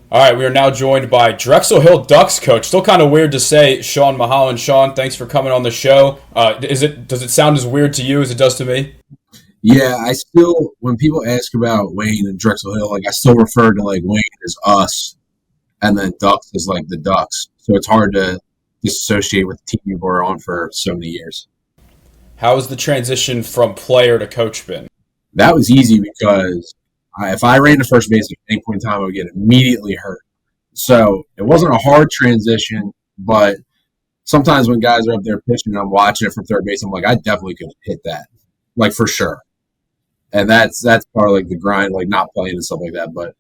All right, we are now joined by Drexel Hill Ducks coach. Still kind of weird to say Sean Mohollen. Sean, thanks for coming on the show. Does it sound as weird to you as it does to me? Yeah, I still, when people ask about Wayne and Drexel Hill, like I still refer to like Wayne as us, and then Ducks as like the Ducks. So it's hard to disassociate with the team you were on for so many years. How has the transition from player to coach been? That was easy because if I ran to first base at any point in time, I would get immediately hurt. So it wasn't a hard transition, but sometimes when guys are up there pitching and I'm watching it from third base, I'm like, I definitely could hit that, like for sure. And that's part of like the grind, like not playing and stuff like that. But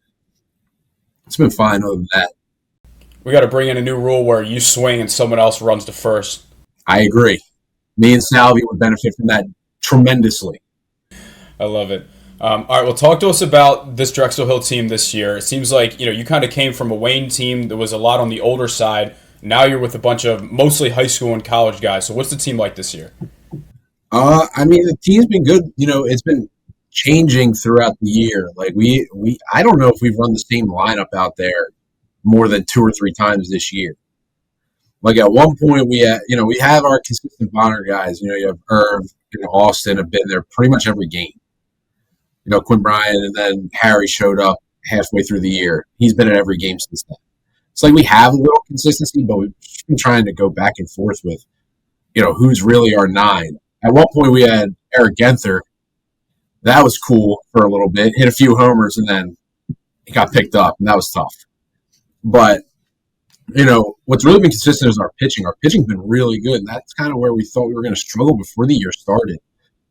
it's been fine other than that. We got to bring in a new rule where you swing and someone else runs to first. I agree. Me and Salvi would benefit from that tremendously. I love it. All right, well, talk to us about this Drexel Hill team this year. It seems like you kind of came from a Wayne team that was a lot on the older side. Now you're with a bunch of mostly high school and college guys. So what's the team like this year? The team's been good. It's been changing throughout the year. Like I don't know if we've run the same lineup out there more than 2 or 3 times this year. Like at one point we have our consistent Bonner guys. You have Irv and Austin have been there pretty much every game. Quinn Bryan, and then Harry showed up halfway through the year. He's been at every game since then. It's like we have a little consistency, but we've been trying to go back and forth with, who's really our 9. At one point we had Eric Genther. That was cool for a little bit. Hit a few homers, and then he got picked up, and that was tough. But, what's really been consistent is our pitching. Our pitching's been really good, and that's kind of where we thought we were going to struggle before the year started.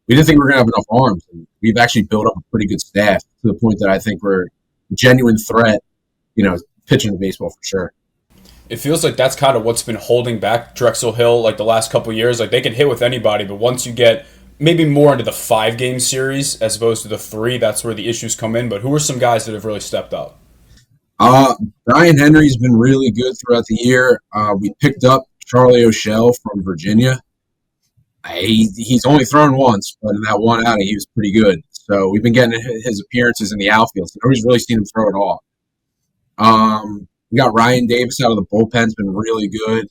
We didn't think we were going to have enough arms. And we've actually built up a pretty good staff to the point that I think we're a genuine threat, pitching the baseball for sure. It feels like that's kind of what's been holding back Drexel Hill like the last couple of years. Like they can hit with anybody, but once you get maybe more into the 5-game series as opposed to the 3, that's where the issues come in. But who are some guys that have really stepped up? Brian Henry's been really good throughout the year. We picked up Charlie O'Shell from Virginia. He's only thrown once, but in that one outing, he was pretty good. So we've been getting his appearances in the outfield. So nobody's really seen him throw at all. We got Ryan Davis out of the bullpen's been really good.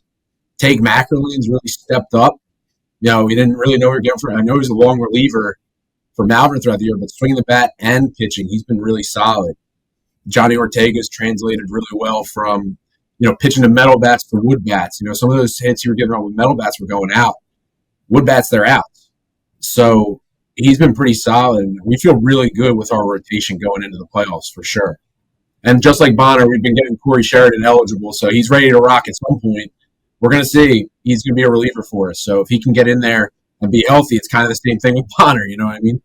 Tate Mackerlin's really stepped up. We didn't really know we were getting for. I know he's a long reliever for Malvern throughout the year, but swinging the bat and pitching, he's been really solid. Johnny Ortega's translated really well from, pitching to metal bats to wood bats. Some of those hits you were giving out with metal bats were going out. Wood bats, they're out. So he's been pretty solid. We feel really good with our rotation going into the playoffs for sure. And just like Bonner, we've been getting Corey Sheridan eligible, so he's ready to rock at some point. We're going to see. He's going to be a reliever for us. So if he can get in there and be healthy, it's kind of the same thing with Bonner, you know what I mean?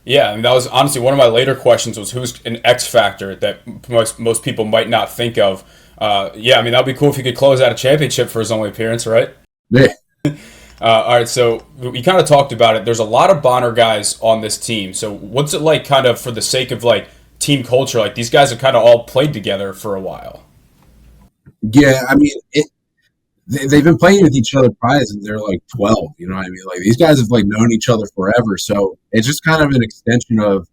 Yeah, that was honestly one of my later questions was who's an X factor that most people might not think of. That'd be cool if he could close out a championship for his only appearance, right? Yeah. All right, so we kind of talked about it. There's a lot of Bonner guys on this team. So what's it like kind of for the sake of like team culture? Like these guys have kind of all played together for a while. Yeah, they've been playing with each other probably since they're like 12, you know what I mean? Like these guys have like known each other forever. So it's just kind of an extension of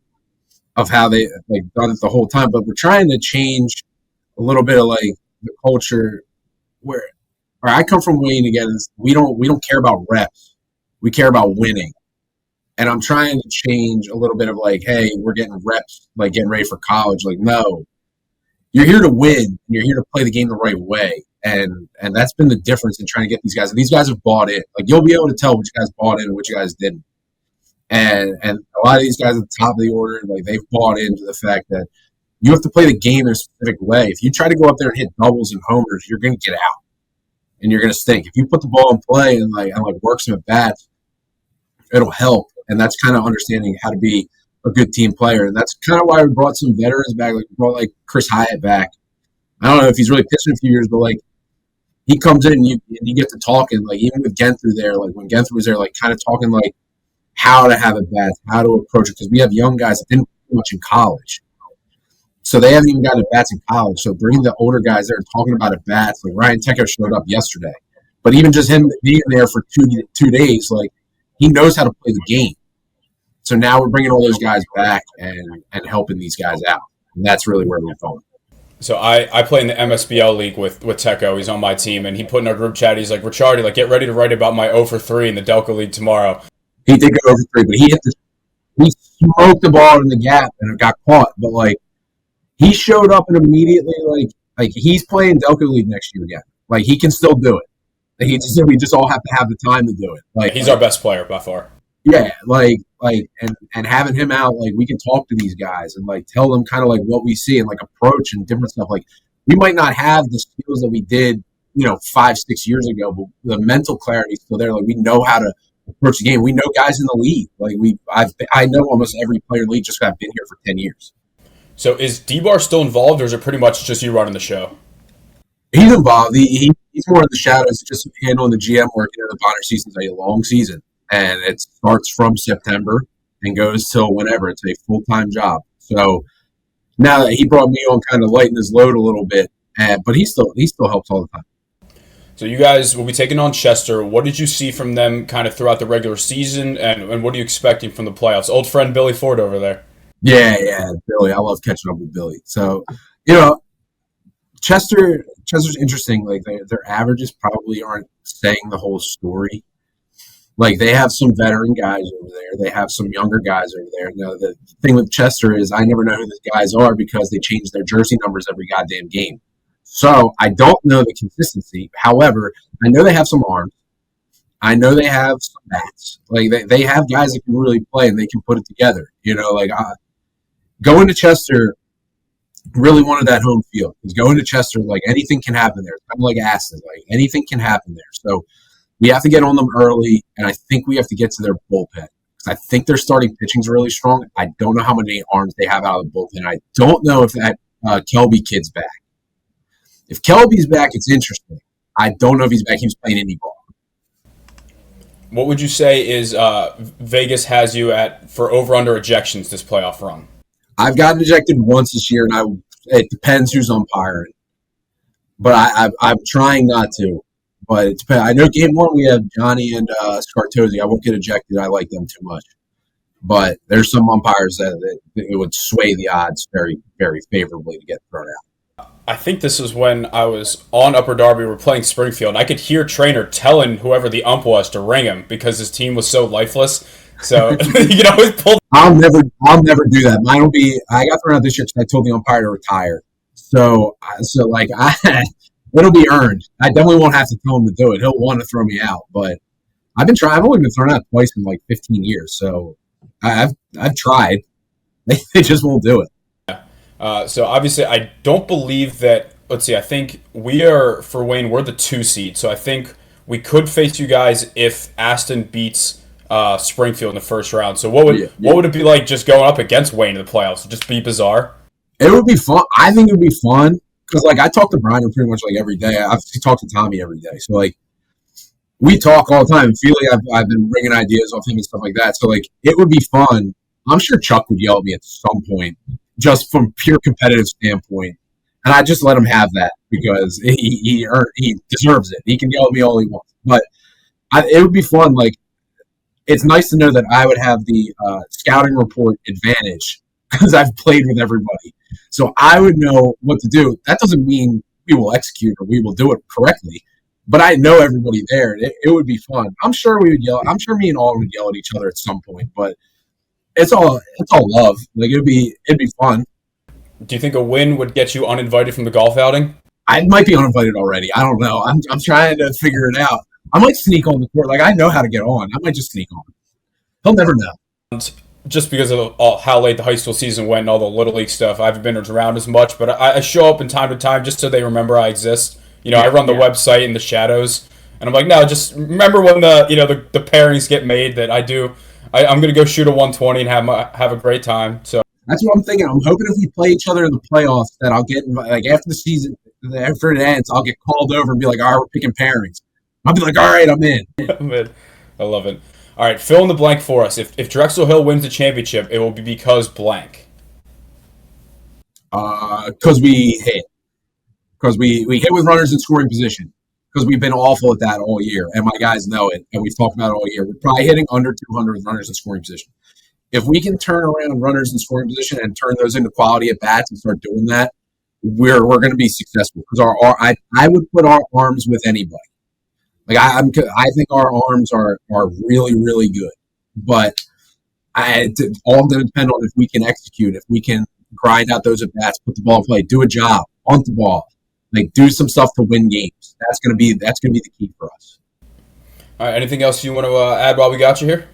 how they like done it the whole time. But we're trying to change a little bit of like the culture where I come from Wayne again is we don't care about reps. We care about winning. And I'm trying to change a little bit of like, hey, we're getting reps, like getting ready for college. Like, no. You're here to win and you're here to play the game the right way. And that's been the difference in trying to get these guys. And these guys have bought in. Like you'll be able to tell which guys bought in and which guys didn't. And a lot of these guys at the top of the order, like they've bought into the fact that you have to play the game in a specific way. If you try to go up there and hit doubles and homers, you're going to get out and you're going to stink. If you put the ball in play and work some at bats, it'll help. And that's kind of understanding how to be a good team player. And that's kind of why we brought some veterans back. Like we brought Chris Hyatt back. I don't know if he's really pitched in a few years, but he comes in and you get to talking, even with Genther there, when Genther was there, kind of talking how to have at bats, how to approach it, because we have young guys that didn't play much in college. So they haven't even gotten at bats in college. So bringing the older guys there and talking about at bats, Ryan Tecco showed up yesterday. But even just him being there for 2 days, he knows how to play the game. So now we're bringing all those guys back and helping these guys out. And that's really where we're going. So I play in the MSBL league with Tecco. He's on my team, and he put in our group chat, he's like, Ricciardi, get ready to write about my 0 for 3 in the Delco League tomorrow. He did go over 3, but he smoked the ball in the gap and it got caught. But he showed up and immediately he's playing Delco League next year again. He can still do it. We just all have to have the time to do it. He's our best player by far. Yeah, and having him out, we can talk to these guys and tell them kind of what we see and approach and different stuff. We might not have the skills that we did, 5-6 years ago, but the mental clarity is still there. We know how to approach the game. We know guys in the league. I know almost every player in the league just got been here for 10 years. So is D-Bar still involved, or is it pretty much just you running the show? He's involved. He's more in the shadows, just handling the GM work. The Bonner season's a long season, and it starts from September and goes till whenever. It's a full-time job. So now that he brought me on, kind of lighten his load a little bit, but he still helps all the time. So you guys will be taking on Chester. What did you see from them kind of throughout the regular season, and what are you expecting from the playoffs? Old friend Billy Ford over there. Yeah, Billy. I love catching up with Billy. So, Chester's interesting. Their averages probably aren't saying the whole story. They have some veteran guys over there. They have some younger guys over there. Now, the thing with Chester is I never know who these guys are because they change their jersey numbers every goddamn game. So I don't know the consistency. However, I know they have some arms. I know they have some bats. They have guys that can really play and they can put it together. Going to Chester, really wanted that home field. Because going to Chester, anything can happen there. It's kind of like Aston. Anything can happen there. So we have to get on them early, and I think we have to get to their bullpen. Because I think their starting pitching's really strong. I don't know how many arms they have out of the bullpen. I don't know if that Kelby kid's back. If Kelby's back, it's interesting. I don't know if he's back. He was playing indie ball. What would you say is Vegas has you at for over-under ejections this playoff run? I've gotten ejected once this year, and it depends who's umpiring. But I'm trying not to. But it depends. I know game 1 we have Johnny and Scartosi. I won't get ejected. I like them too much. But there's some umpires that it would sway the odds very, very favorably to get thrown out. I think this is when I was on Upper Darby. We were playing Springfield, and I could hear Trainor telling whoever the ump was to ring him because his team was so lifeless. So you can always pull. I'll never do that. Mine will be. I got thrown out this year because I told the umpire to retire. So it'll be earned. I definitely won't have to tell him to do it. He'll want to throw me out, but I've been trying. I've only been thrown out twice in 15 years. So I've tried. They just won't do it. So obviously, I don't believe that. Let's see. I think we are for Wayne. We're the 2 seed. So I think we could face you guys if Aston beats Springfield in the first round. So what would it be like just going up against Wayne in the playoffs? Would it just be bizarre? It would be fun. I think it would be fun because I talk to Brian pretty much every day. I talk to Tommy every day. So we talk all the time. Feely, I've been bringing ideas off him and stuff like that. So it would be fun. I'm sure Chuck would yell at me at some point, just from pure competitive standpoint, and I just let him have that because he deserves it. He can yell at me all he wants, but it would be fun. It's nice to know that I would have the scouting report advantage because I've played with everybody, so I would know what to do. That doesn't mean we will execute or we will do it correctly, but I know everybody there. It would be fun. I'm sure we would yell. I'm sure me and Alden would yell at each other at some point, but it's all love. It'd be fun. Do you think a win would get you uninvited from the golf outing? I might be uninvited already. I don't know. I'm trying to figure it out. I might sneak on the court. I know how to get on. I might just sneak on. He'll never know. just because of how late the high school season went and all the Little League stuff. I haven't been around as much, but I show up in time to time just so they remember I exist. I run the website in the shadows, and I'm like, no, just remember when the pairings get made that I do. I'm going to go shoot a 120 and have a great time. So that's what I'm thinking. I'm hoping if we play each other in the playoffs that I'll get, like, after the season, after it ends, I'll get called over and be like, all right, we're picking pairings. I'll be like, all right, I'm in. I love it. All right, fill in the blank for us. If Drexel Hill wins the championship, it will be because blank. Because we hit. Because we hit with runners in scoring position. Because we've been awful at that all year, and my guys know it, and we've talked about it all year. We're probably hitting under 200 with runners in scoring position. If we can turn around runners in scoring position and turn those into quality at bats and start doing that, we're going to be successful. Because I would put our arms with anybody. Like I think our arms are really, really good, but it's all going to depend on if we can execute, if we can grind out those at bats, put the ball in play, do a job, punt the ball, like do some stuff to win games. That's going to be the key for us. All right. Anything else you want to add while we got you here?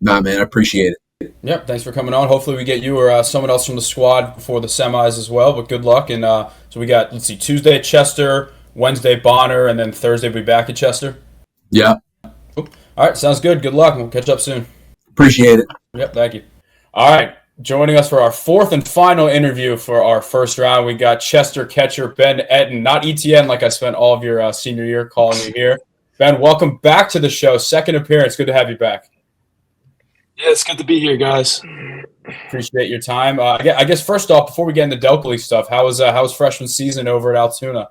Nah, man, I appreciate it. Yep. Thanks for coming on. Hopefully we get you or someone else from the squad before the semis as well. But good luck. And so we got Tuesday at Chester, Wednesday Bonner, and then Thursday we'll be back at Chester. Yeah. Cool. All right, sounds good. Good luck. We'll catch up soon. Appreciate it. Yep, thank you. All right, joining us for our fourth and final interview for our first round, we got Chester catcher Ben Ettien, not Etienne like I spent all of your senior year calling you here. Ben, welcome back to the show. Second appearance. Good to have you back. Yeah, it's good to be here, guys. Appreciate your time. I guess first off, before we get into Delco League stuff, how was freshman season over at Altoona?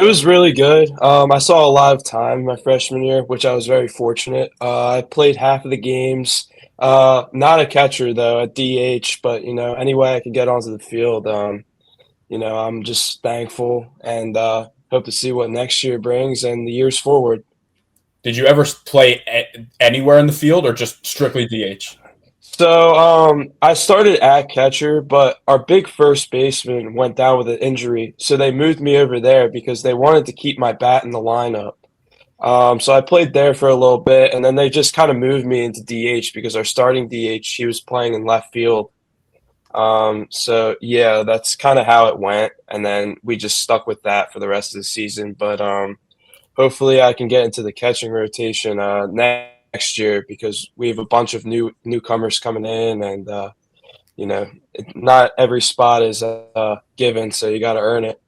It was really good. I saw a lot of time my freshman year, which I was very fortunate. I played half of the games. Not a catcher, though, at DH, but, any way I could get onto the field, I'm just thankful and hope to see what next year brings and the years forward. Did you ever play anywhere in the field or just strictly DH? So I started at catcher, but our big first baseman went down with an injury, so they moved me over there because they wanted to keep my bat in the lineup. So I played there for a little bit, and then they just kind of moved me into DH because our starting DH, he was playing in left field. So yeah, that's kind of how it went, and then we just stuck with that for the rest of the season. But hopefully I can get into the catching rotation next year because we have a bunch of newcomers coming in, and not every spot is given, so you got to earn it.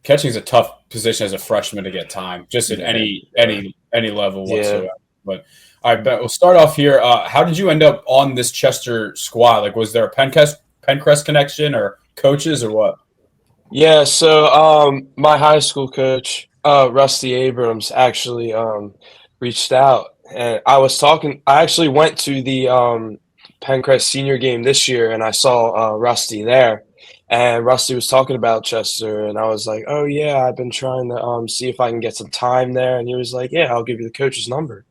Catching is a tough position as a freshman to get time, just at any level whatsoever. But all right, Ben, we'll start off here. How did you end up on this Chester squad? Like, was there a Pencrest connection or coaches or what? Yeah, so my high school coach, Rusty Abrams, actually reached out. And I actually went to the Pencrest senior game this year, and I saw Rusty there. And Rusty was talking about Chester, and I was like, oh, yeah, I've been trying to see if I can get some time there. And he was like, yeah, I'll give you the coach's number.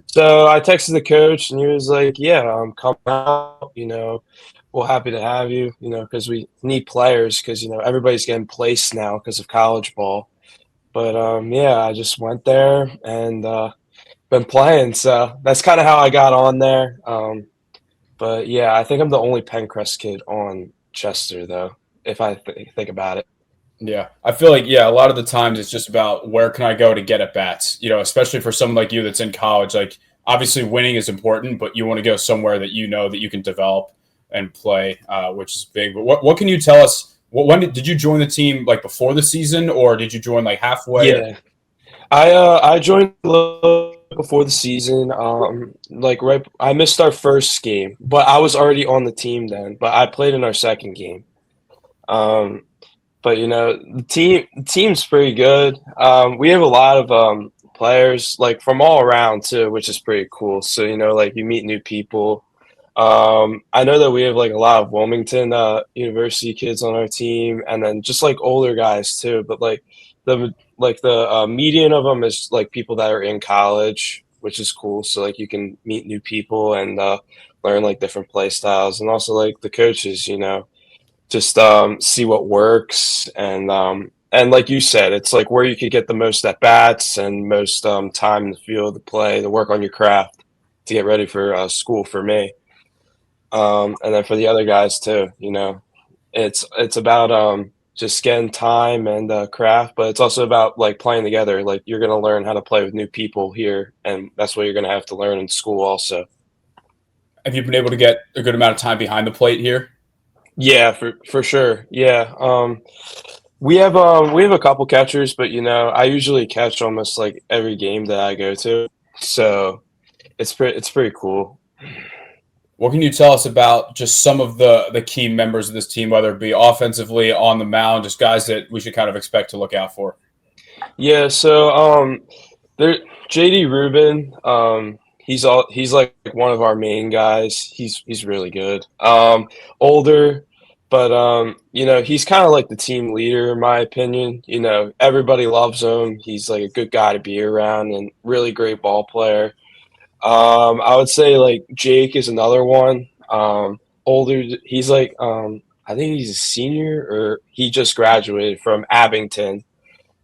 So I texted the coach, and he was like, yeah, come out, we're happy to have you, because we need players because, everybody's getting placed now because of college ball. But, yeah, I just went there and been playing. So that's kind of how I got on there. But, yeah, I think I'm the only Pencrest kid on Chester, though, if I think about it. Yeah, I feel like, a lot of the times it's just about where can I go to get at bats, especially for someone like you that's in college. Like, obviously winning is important, but you want to go somewhere that you know that you can develop and play, which is big. But what can you tell us? When did you join the team, like before the season, or did you join like halfway? Yeah, I joined a little before the season. I missed our first game, but I was already on the team then. But I played in our second game. But the team's pretty good. We have a lot of players like from all around too, which is pretty cool. So you meet new people. I know that we have like a lot of Wilmington University kids on our team, and then just like older guys too. But the median of them is like people that are in college, which is cool. So like you can meet new people and learn like different play styles, and also like the coaches, just see what works, and like you said, it's like where you could get the most at bats and most time in the field to play to work on your craft. to get ready for school for me. And then for the other guys too, it's about just getting time and craft, but it's also about like playing together. Like you're going to learn how to play with new people here, and that's what you're going to have to learn in school also. Have you been able to get a good amount of time behind the plate here? Yeah, for sure. Yeah. We have a couple catchers, but I usually catch almost like every game that I go to. So it's pretty cool. What can you tell us about just some of the key members of this team, whether it be offensively, on the mound, just guys that we should kind of expect to look out for? Yeah, so there JD Rubin, he's like one of our main guys. He's really good. Older, but he's kind of like the team leader in my opinion. Everybody loves him. He's like a good guy to be around and really great ball player. I would say like Jake is another one. Older, he's like I think he's a senior or he just graduated from Abington.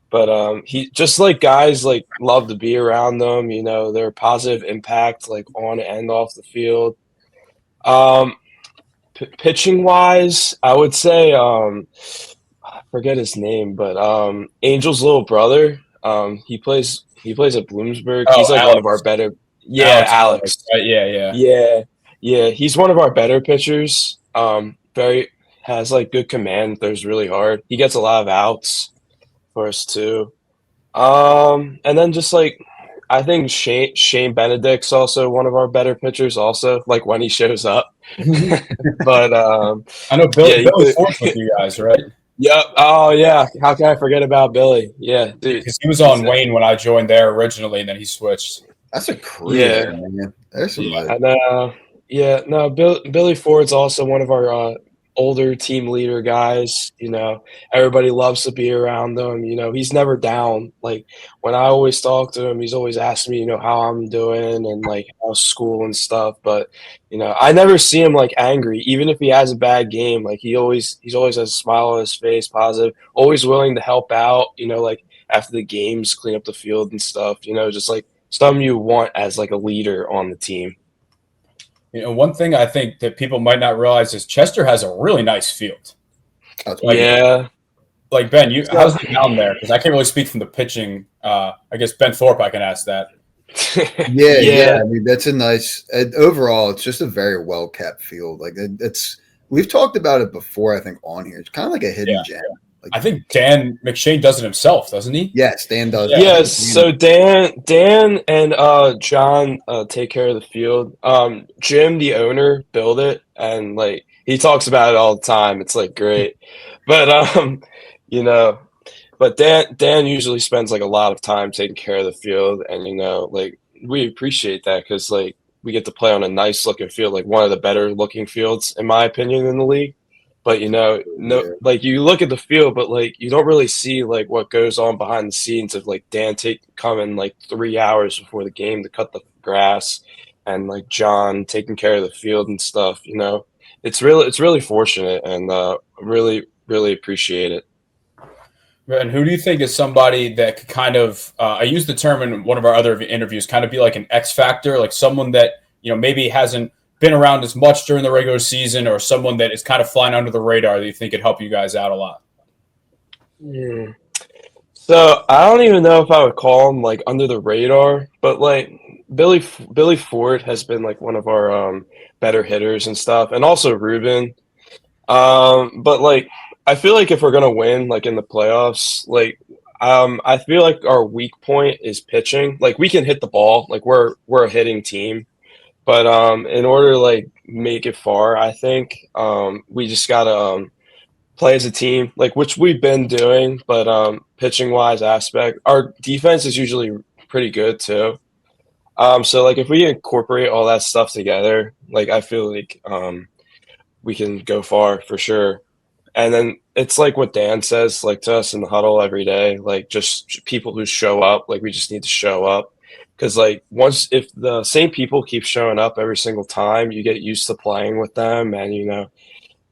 But he just like guys like love to be around them. They're a positive impact like on and off the field. Pitching wise, I would say I forget his name, but Angel's little brother. He plays at Bloomsburg. Oh, He's like Alex. one of our better. Yeah, Alex. Right? Yeah. Yeah. He's one of our better pitchers. Very has like good command. Throws really hard. He gets a lot of outs for us too. And then just like I think Shane Benedict's also one of our better pitchers. Also, like when he shows up. But I know Billy Ford's with you guys, right? Yep. Oh yeah. How can I forget about Billy? Yeah, dude. Because he was on Wayne when I joined there originally, and then he switched. That's a crew there, man. There's somebody. No, Billy Ford's also one of our older team leader guys. Everybody loves to be around him. He's never down. Like when I always talk to him, he's always asking me, how I'm doing and like how's school and stuff. But I never see him like angry, even if he has a bad game. Like he's always has a smile on his face, positive, always willing to help out. Like after the games, clean up the field and stuff. Just like something you want as like a leader on the team. One thing I think that people might not realize is Chester has a really nice field. Yeah. Like Ben, how's it down there? Because I can't really speak from the pitching. I guess Ben Thorpe, I can ask that. Yeah. I mean, that's a nice. Overall, it's just a very well kept field. Like we've talked about it before. I think on here, it's kind of like a hidden gem. I think Dan McShane does it himself, doesn't he? Yes, Dan does. Yes, so Dan and John take care of the field. Jim, the owner, built it, and like he talks about it all the time. It's like great, but but Dan usually spends like a lot of time taking care of the field, and like we appreciate that because like we get to play on a nice looking field, like one of the better looking fields in my opinion in the league. But like you look at the field, but like you don't really see like what goes on behind the scenes of like Dan coming like 3 hours before the game to cut the grass, and like John taking care of the field and stuff. It's really fortunate, and really appreciate it. And who do you think is somebody that could kind of I used the term in one of our other interviews, kind of be like an X factor, like someone that maybe hasn't been around as much during the regular season, or someone that is kind of flying under the radar that you think could help you guys out a lot? So I don't even know if I would call him like under the radar, but like Billy Ford has been like one of our better hitters and stuff, and also Ruben. But like I feel like if we're gonna win like in the playoffs, like I feel like our weak point is pitching. Like we can hit the ball, like we're a hitting team. But in order to like make it far, I think we just gotta play as a team, like which we've been doing. But pitching wise aspect, our defense is usually pretty good too. So like if we incorporate all that stuff together, like I feel like we can go far for sure. And then it's like what Dan says, like to us in the huddle every day, like just people who show up, like we just need to show up. Because like if the same people keep showing up every single time, you get used to playing with them, and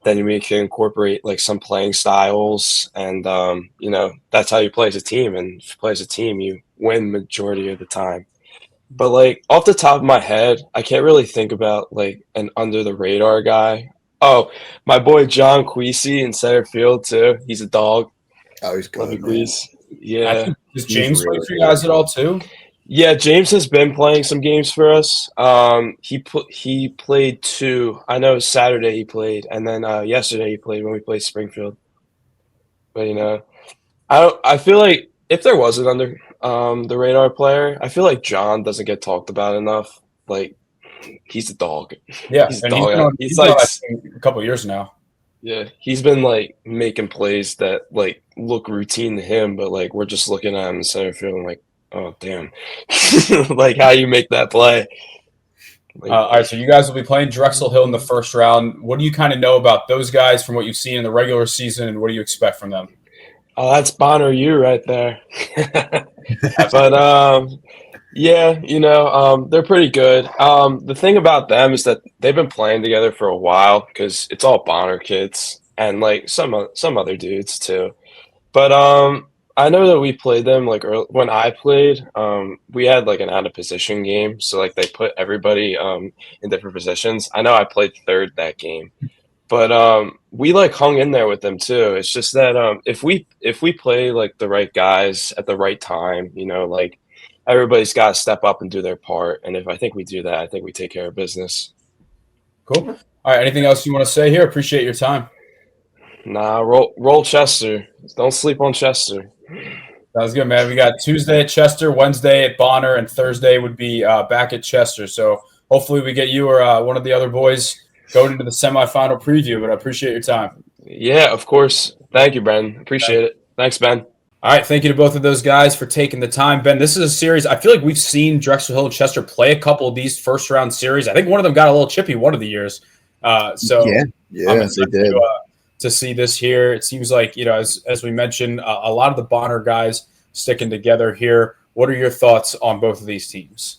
then we can incorporate like some playing styles, and that's how you play as a team. And if you play as a team, you win majority of the time. But like off the top of my head, I can't really think about like an under the radar guy. Oh, my boy John Queasy in center field too. He's a dog. Oh, he's Love you, good, man. Queese. I Yeah. think does He's James play really for you good. guys at all too? Yeah, James has been playing some games for us. He played two. I know Saturday he played, and then yesterday he played when we played Springfield. But I feel like if there was an under the radar player, I feel like John doesn't get talked about enough. Like he's a dog. Yeah, He's a and he's been dog. on, he's been on that team a couple of years now. Yeah, he's been like making plays that like look routine to him, but like we're just looking at him in center field and like, oh damn, like how you make that play. Like, All right, so you guys will be playing Drexel Hill in the first round. What do you kind of know about those guys from what you've seen in the regular season, and what do you expect from them? oh, that's Bonner U right there. But yeah, they're pretty good. The thing about them is that they've been playing together for a while because it's all Bonner kids and like some other dudes too. But I know that we played them like when I played. We had like an out of position game, so like they put everybody in different positions. I know I played third that game, but we like hung in there with them too. It's just that if we play like the right guys at the right time, like everybody's got to step up and do their part. And if I think we do that, I think we take care of business. Cool. All right, anything else you want to say here? Appreciate your time. Nah, roll Chester. Don't sleep on Chester. Sounds good, man. We got Tuesday at Chester, Wednesday at Bonner, and Thursday would be back at Chester. So hopefully we get you or one of the other boys going into the semifinal preview, but I appreciate your time. Yeah, of course. Thank you, Ben. Appreciate it. Thanks, Ben. All right, thank you to both of those guys for taking the time. Ben, this is a series. I feel like we've seen Drexel Hill and Chester play a couple of these first-round series. I think one of them got a little chippy one of the years. So yeah, I'm they excited did. to see this here. It seems like, as we mentioned, a lot of the Bonner guys sticking together here. What are your thoughts on both of these teams?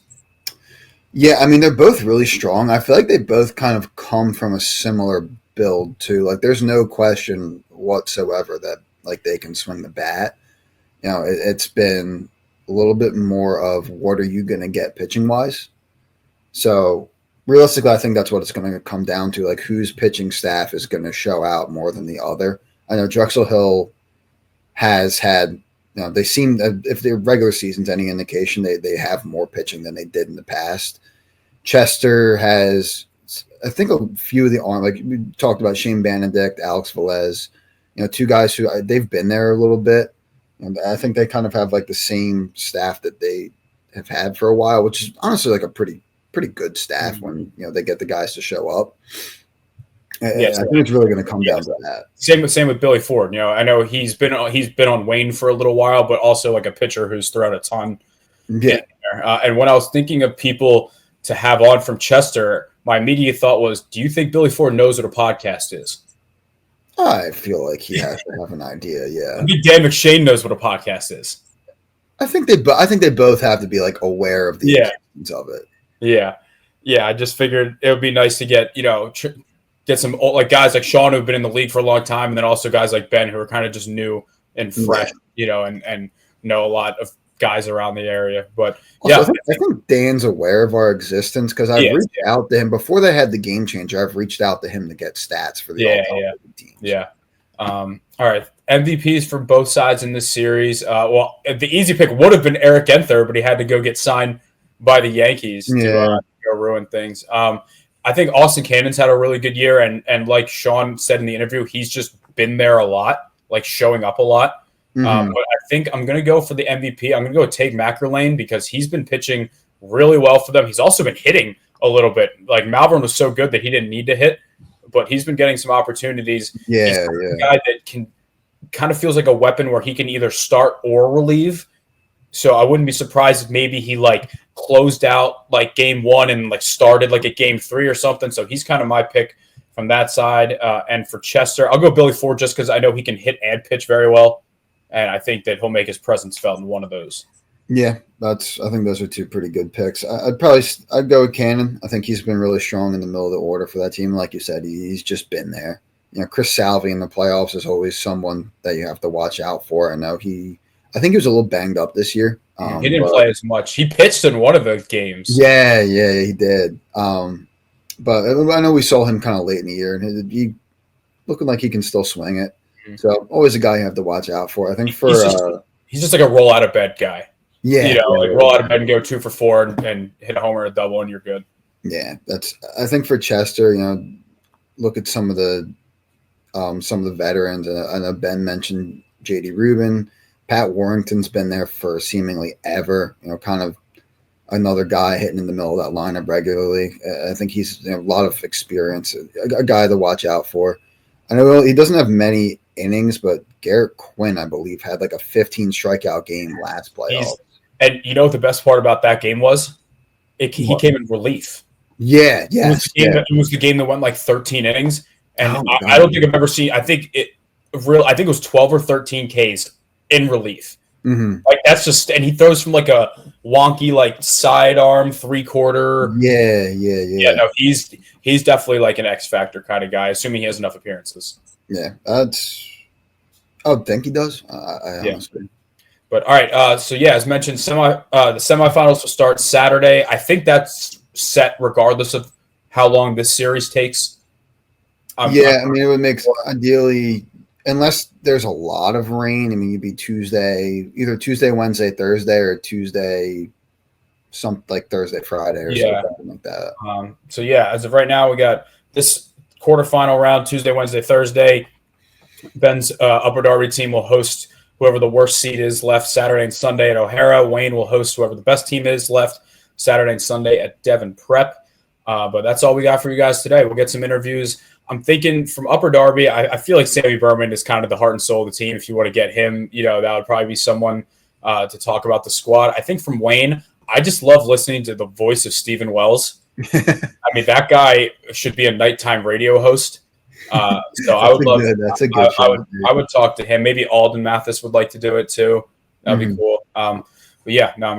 Yeah, I mean, they're both really strong. I feel like they both kind of come from a similar build, too. Like, there's no question whatsoever that, like, they can swing the bat. It's been a little bit more of what are you going to get pitching-wise. So, realistically, I think that's what it's going to come down to, like, whose pitching staff is going to show out more than the other. I know Drexel Hill has had they seem, if their regular season's any indication, they have more pitching than they did in the past. Chester has, I think, a few of the arm, like we talked about Shane Benedict, Alex Velez, two guys who they've been there a little bit. And I think they kind of have like the same staff that they have had for a while, which is honestly like a pretty good staff when they get the guys to show up. Yes, I think it's really going to come down to that. Same with Billy Ford. I know he's been on Wayne for a little while, but also like a pitcher who's thrown a ton. Yeah. And when I was thinking of people to have on from Chester, my immediate thought was, do you think Billy Ford knows what a podcast is? I feel like he has to have an idea. Yeah. I think Dan McShane knows what a podcast is. I think they both have to be like aware of the existence of it. Yeah. I just figured it would be nice to get get some like guys like Sean who've been in the league for a long time, and then also guys like Ben who are kind of just new and fresh, and know a lot of guys around the area. But also, I think Dan's aware of our existence because I've reached out to him before they had the game changer. I've reached out to him to get stats for the teams. Yeah. All right. MVPs from both sides in this series. Well, the easy pick would have been Eric Genther, but he had to go get signed by the Yankees to go ruin things. I think Austin Cannon's had a really good year, and like Sean said in the interview, he's just been there a lot, like showing up a lot. But I think I'm going to go for the MVP. I'm going to go with Tate McErlane because he's been pitching really well for them. He's also been hitting a little bit. Like Malvern was so good that he didn't need to hit, but he's been getting some opportunities. He's a guy that can kind of feels like a weapon where he can either start or relieve. So I wouldn't be surprised if maybe he like closed out like game one and like started like at game three or something. So he's kind of my pick from that side. And for Chester, I'll go Billy Ford just because I know he can hit and pitch very well. And I think that he'll make his presence felt in one of those. Yeah, I think those are two pretty good picks. I'd go with Cannon. I think he's been really strong in the middle of the order for that team. Like you said, he's just been there. Chris Salvi in the playoffs is always someone that you have to watch out for. I think he was a little banged up this year, He didn't play as much. He pitched in one of the games. Yeah, he did. But I know we saw him kind of late in the year, and he looking like he can still swing it. So always a guy you have to watch out for. I think he's just like a roll out of bed guy. Yeah, like roll out of bed and go 2 for 4 and hit a homer or a double, and you're good. Yeah, I think for Chester, look at some of the veterans. I know Ben mentioned J.D. Rubin. Pat Warrington's been there for seemingly ever. Kind of another guy hitting in the middle of that lineup regularly. I think he's a lot of experience, a guy to watch out for. I know he doesn't have many innings, but Garrett Quinn, I believe, had like a 15 strikeout game last playoff. And you know what the best part about that game was? He came in relief. Yeah. It was the game that went like 13 innings. And I don't think I've ever seen. I think it was 12 or 13 Ks in relief. Mm-hmm. Like that's just, and he throws from like a wonky like sidearm 3/4. Yeah. No, he's definitely like an X factor kind of guy, assuming he has enough appearances. Yeah, I think he does. I honestly. But all right, as mentioned, the semifinals will start Saturday. I think that's set regardless of how long this series takes. I mean, it would make ideally, unless there's a lot of rain. I mean, you'd be either Tuesday, Wednesday, Thursday, or Tuesday, something like Thursday, Friday, or something like that. As of right now, we got this quarterfinal round Tuesday, Wednesday, Thursday. Ben's Upper Darby team will host whoever the worst seed is left Saturday and Sunday at O'Hara. Wayne will host whoever the best team is left Saturday and Sunday at Devon Prep. But that's all we got for you guys today. We'll get some interviews. I'm thinking from Upper Darby, I feel like Sammy Berman is kind of the heart and soul of the team. If you want to get him, that would probably be someone to talk about the squad. I think from Wayne, I just love listening to the voice of Stephen Wells. I mean, that guy should be a nighttime radio host. So I would love. That's a good show. I would talk to him. Maybe Alden Mathis would like to do it too. That'd be cool. I'm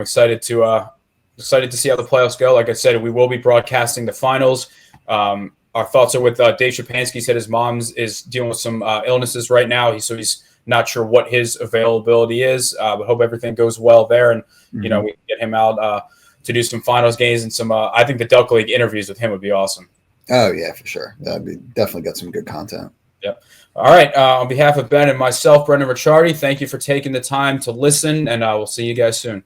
excited to see how the playoffs go. Like I said, we will be broadcasting the finals. Our thoughts are with Dave Shapansky. Said his mom's is dealing with some illnesses right now. He's not sure what his availability is. But hope everything goes well there, and we can get him out to do some finals games and some. I think the Delco League interviews with him would be awesome. Oh yeah, for sure. That'd be definitely got some good content. Yep. All right. On behalf of Ben and myself, Brendan Ricciardi, thank you for taking the time to listen, and we'll see you guys soon.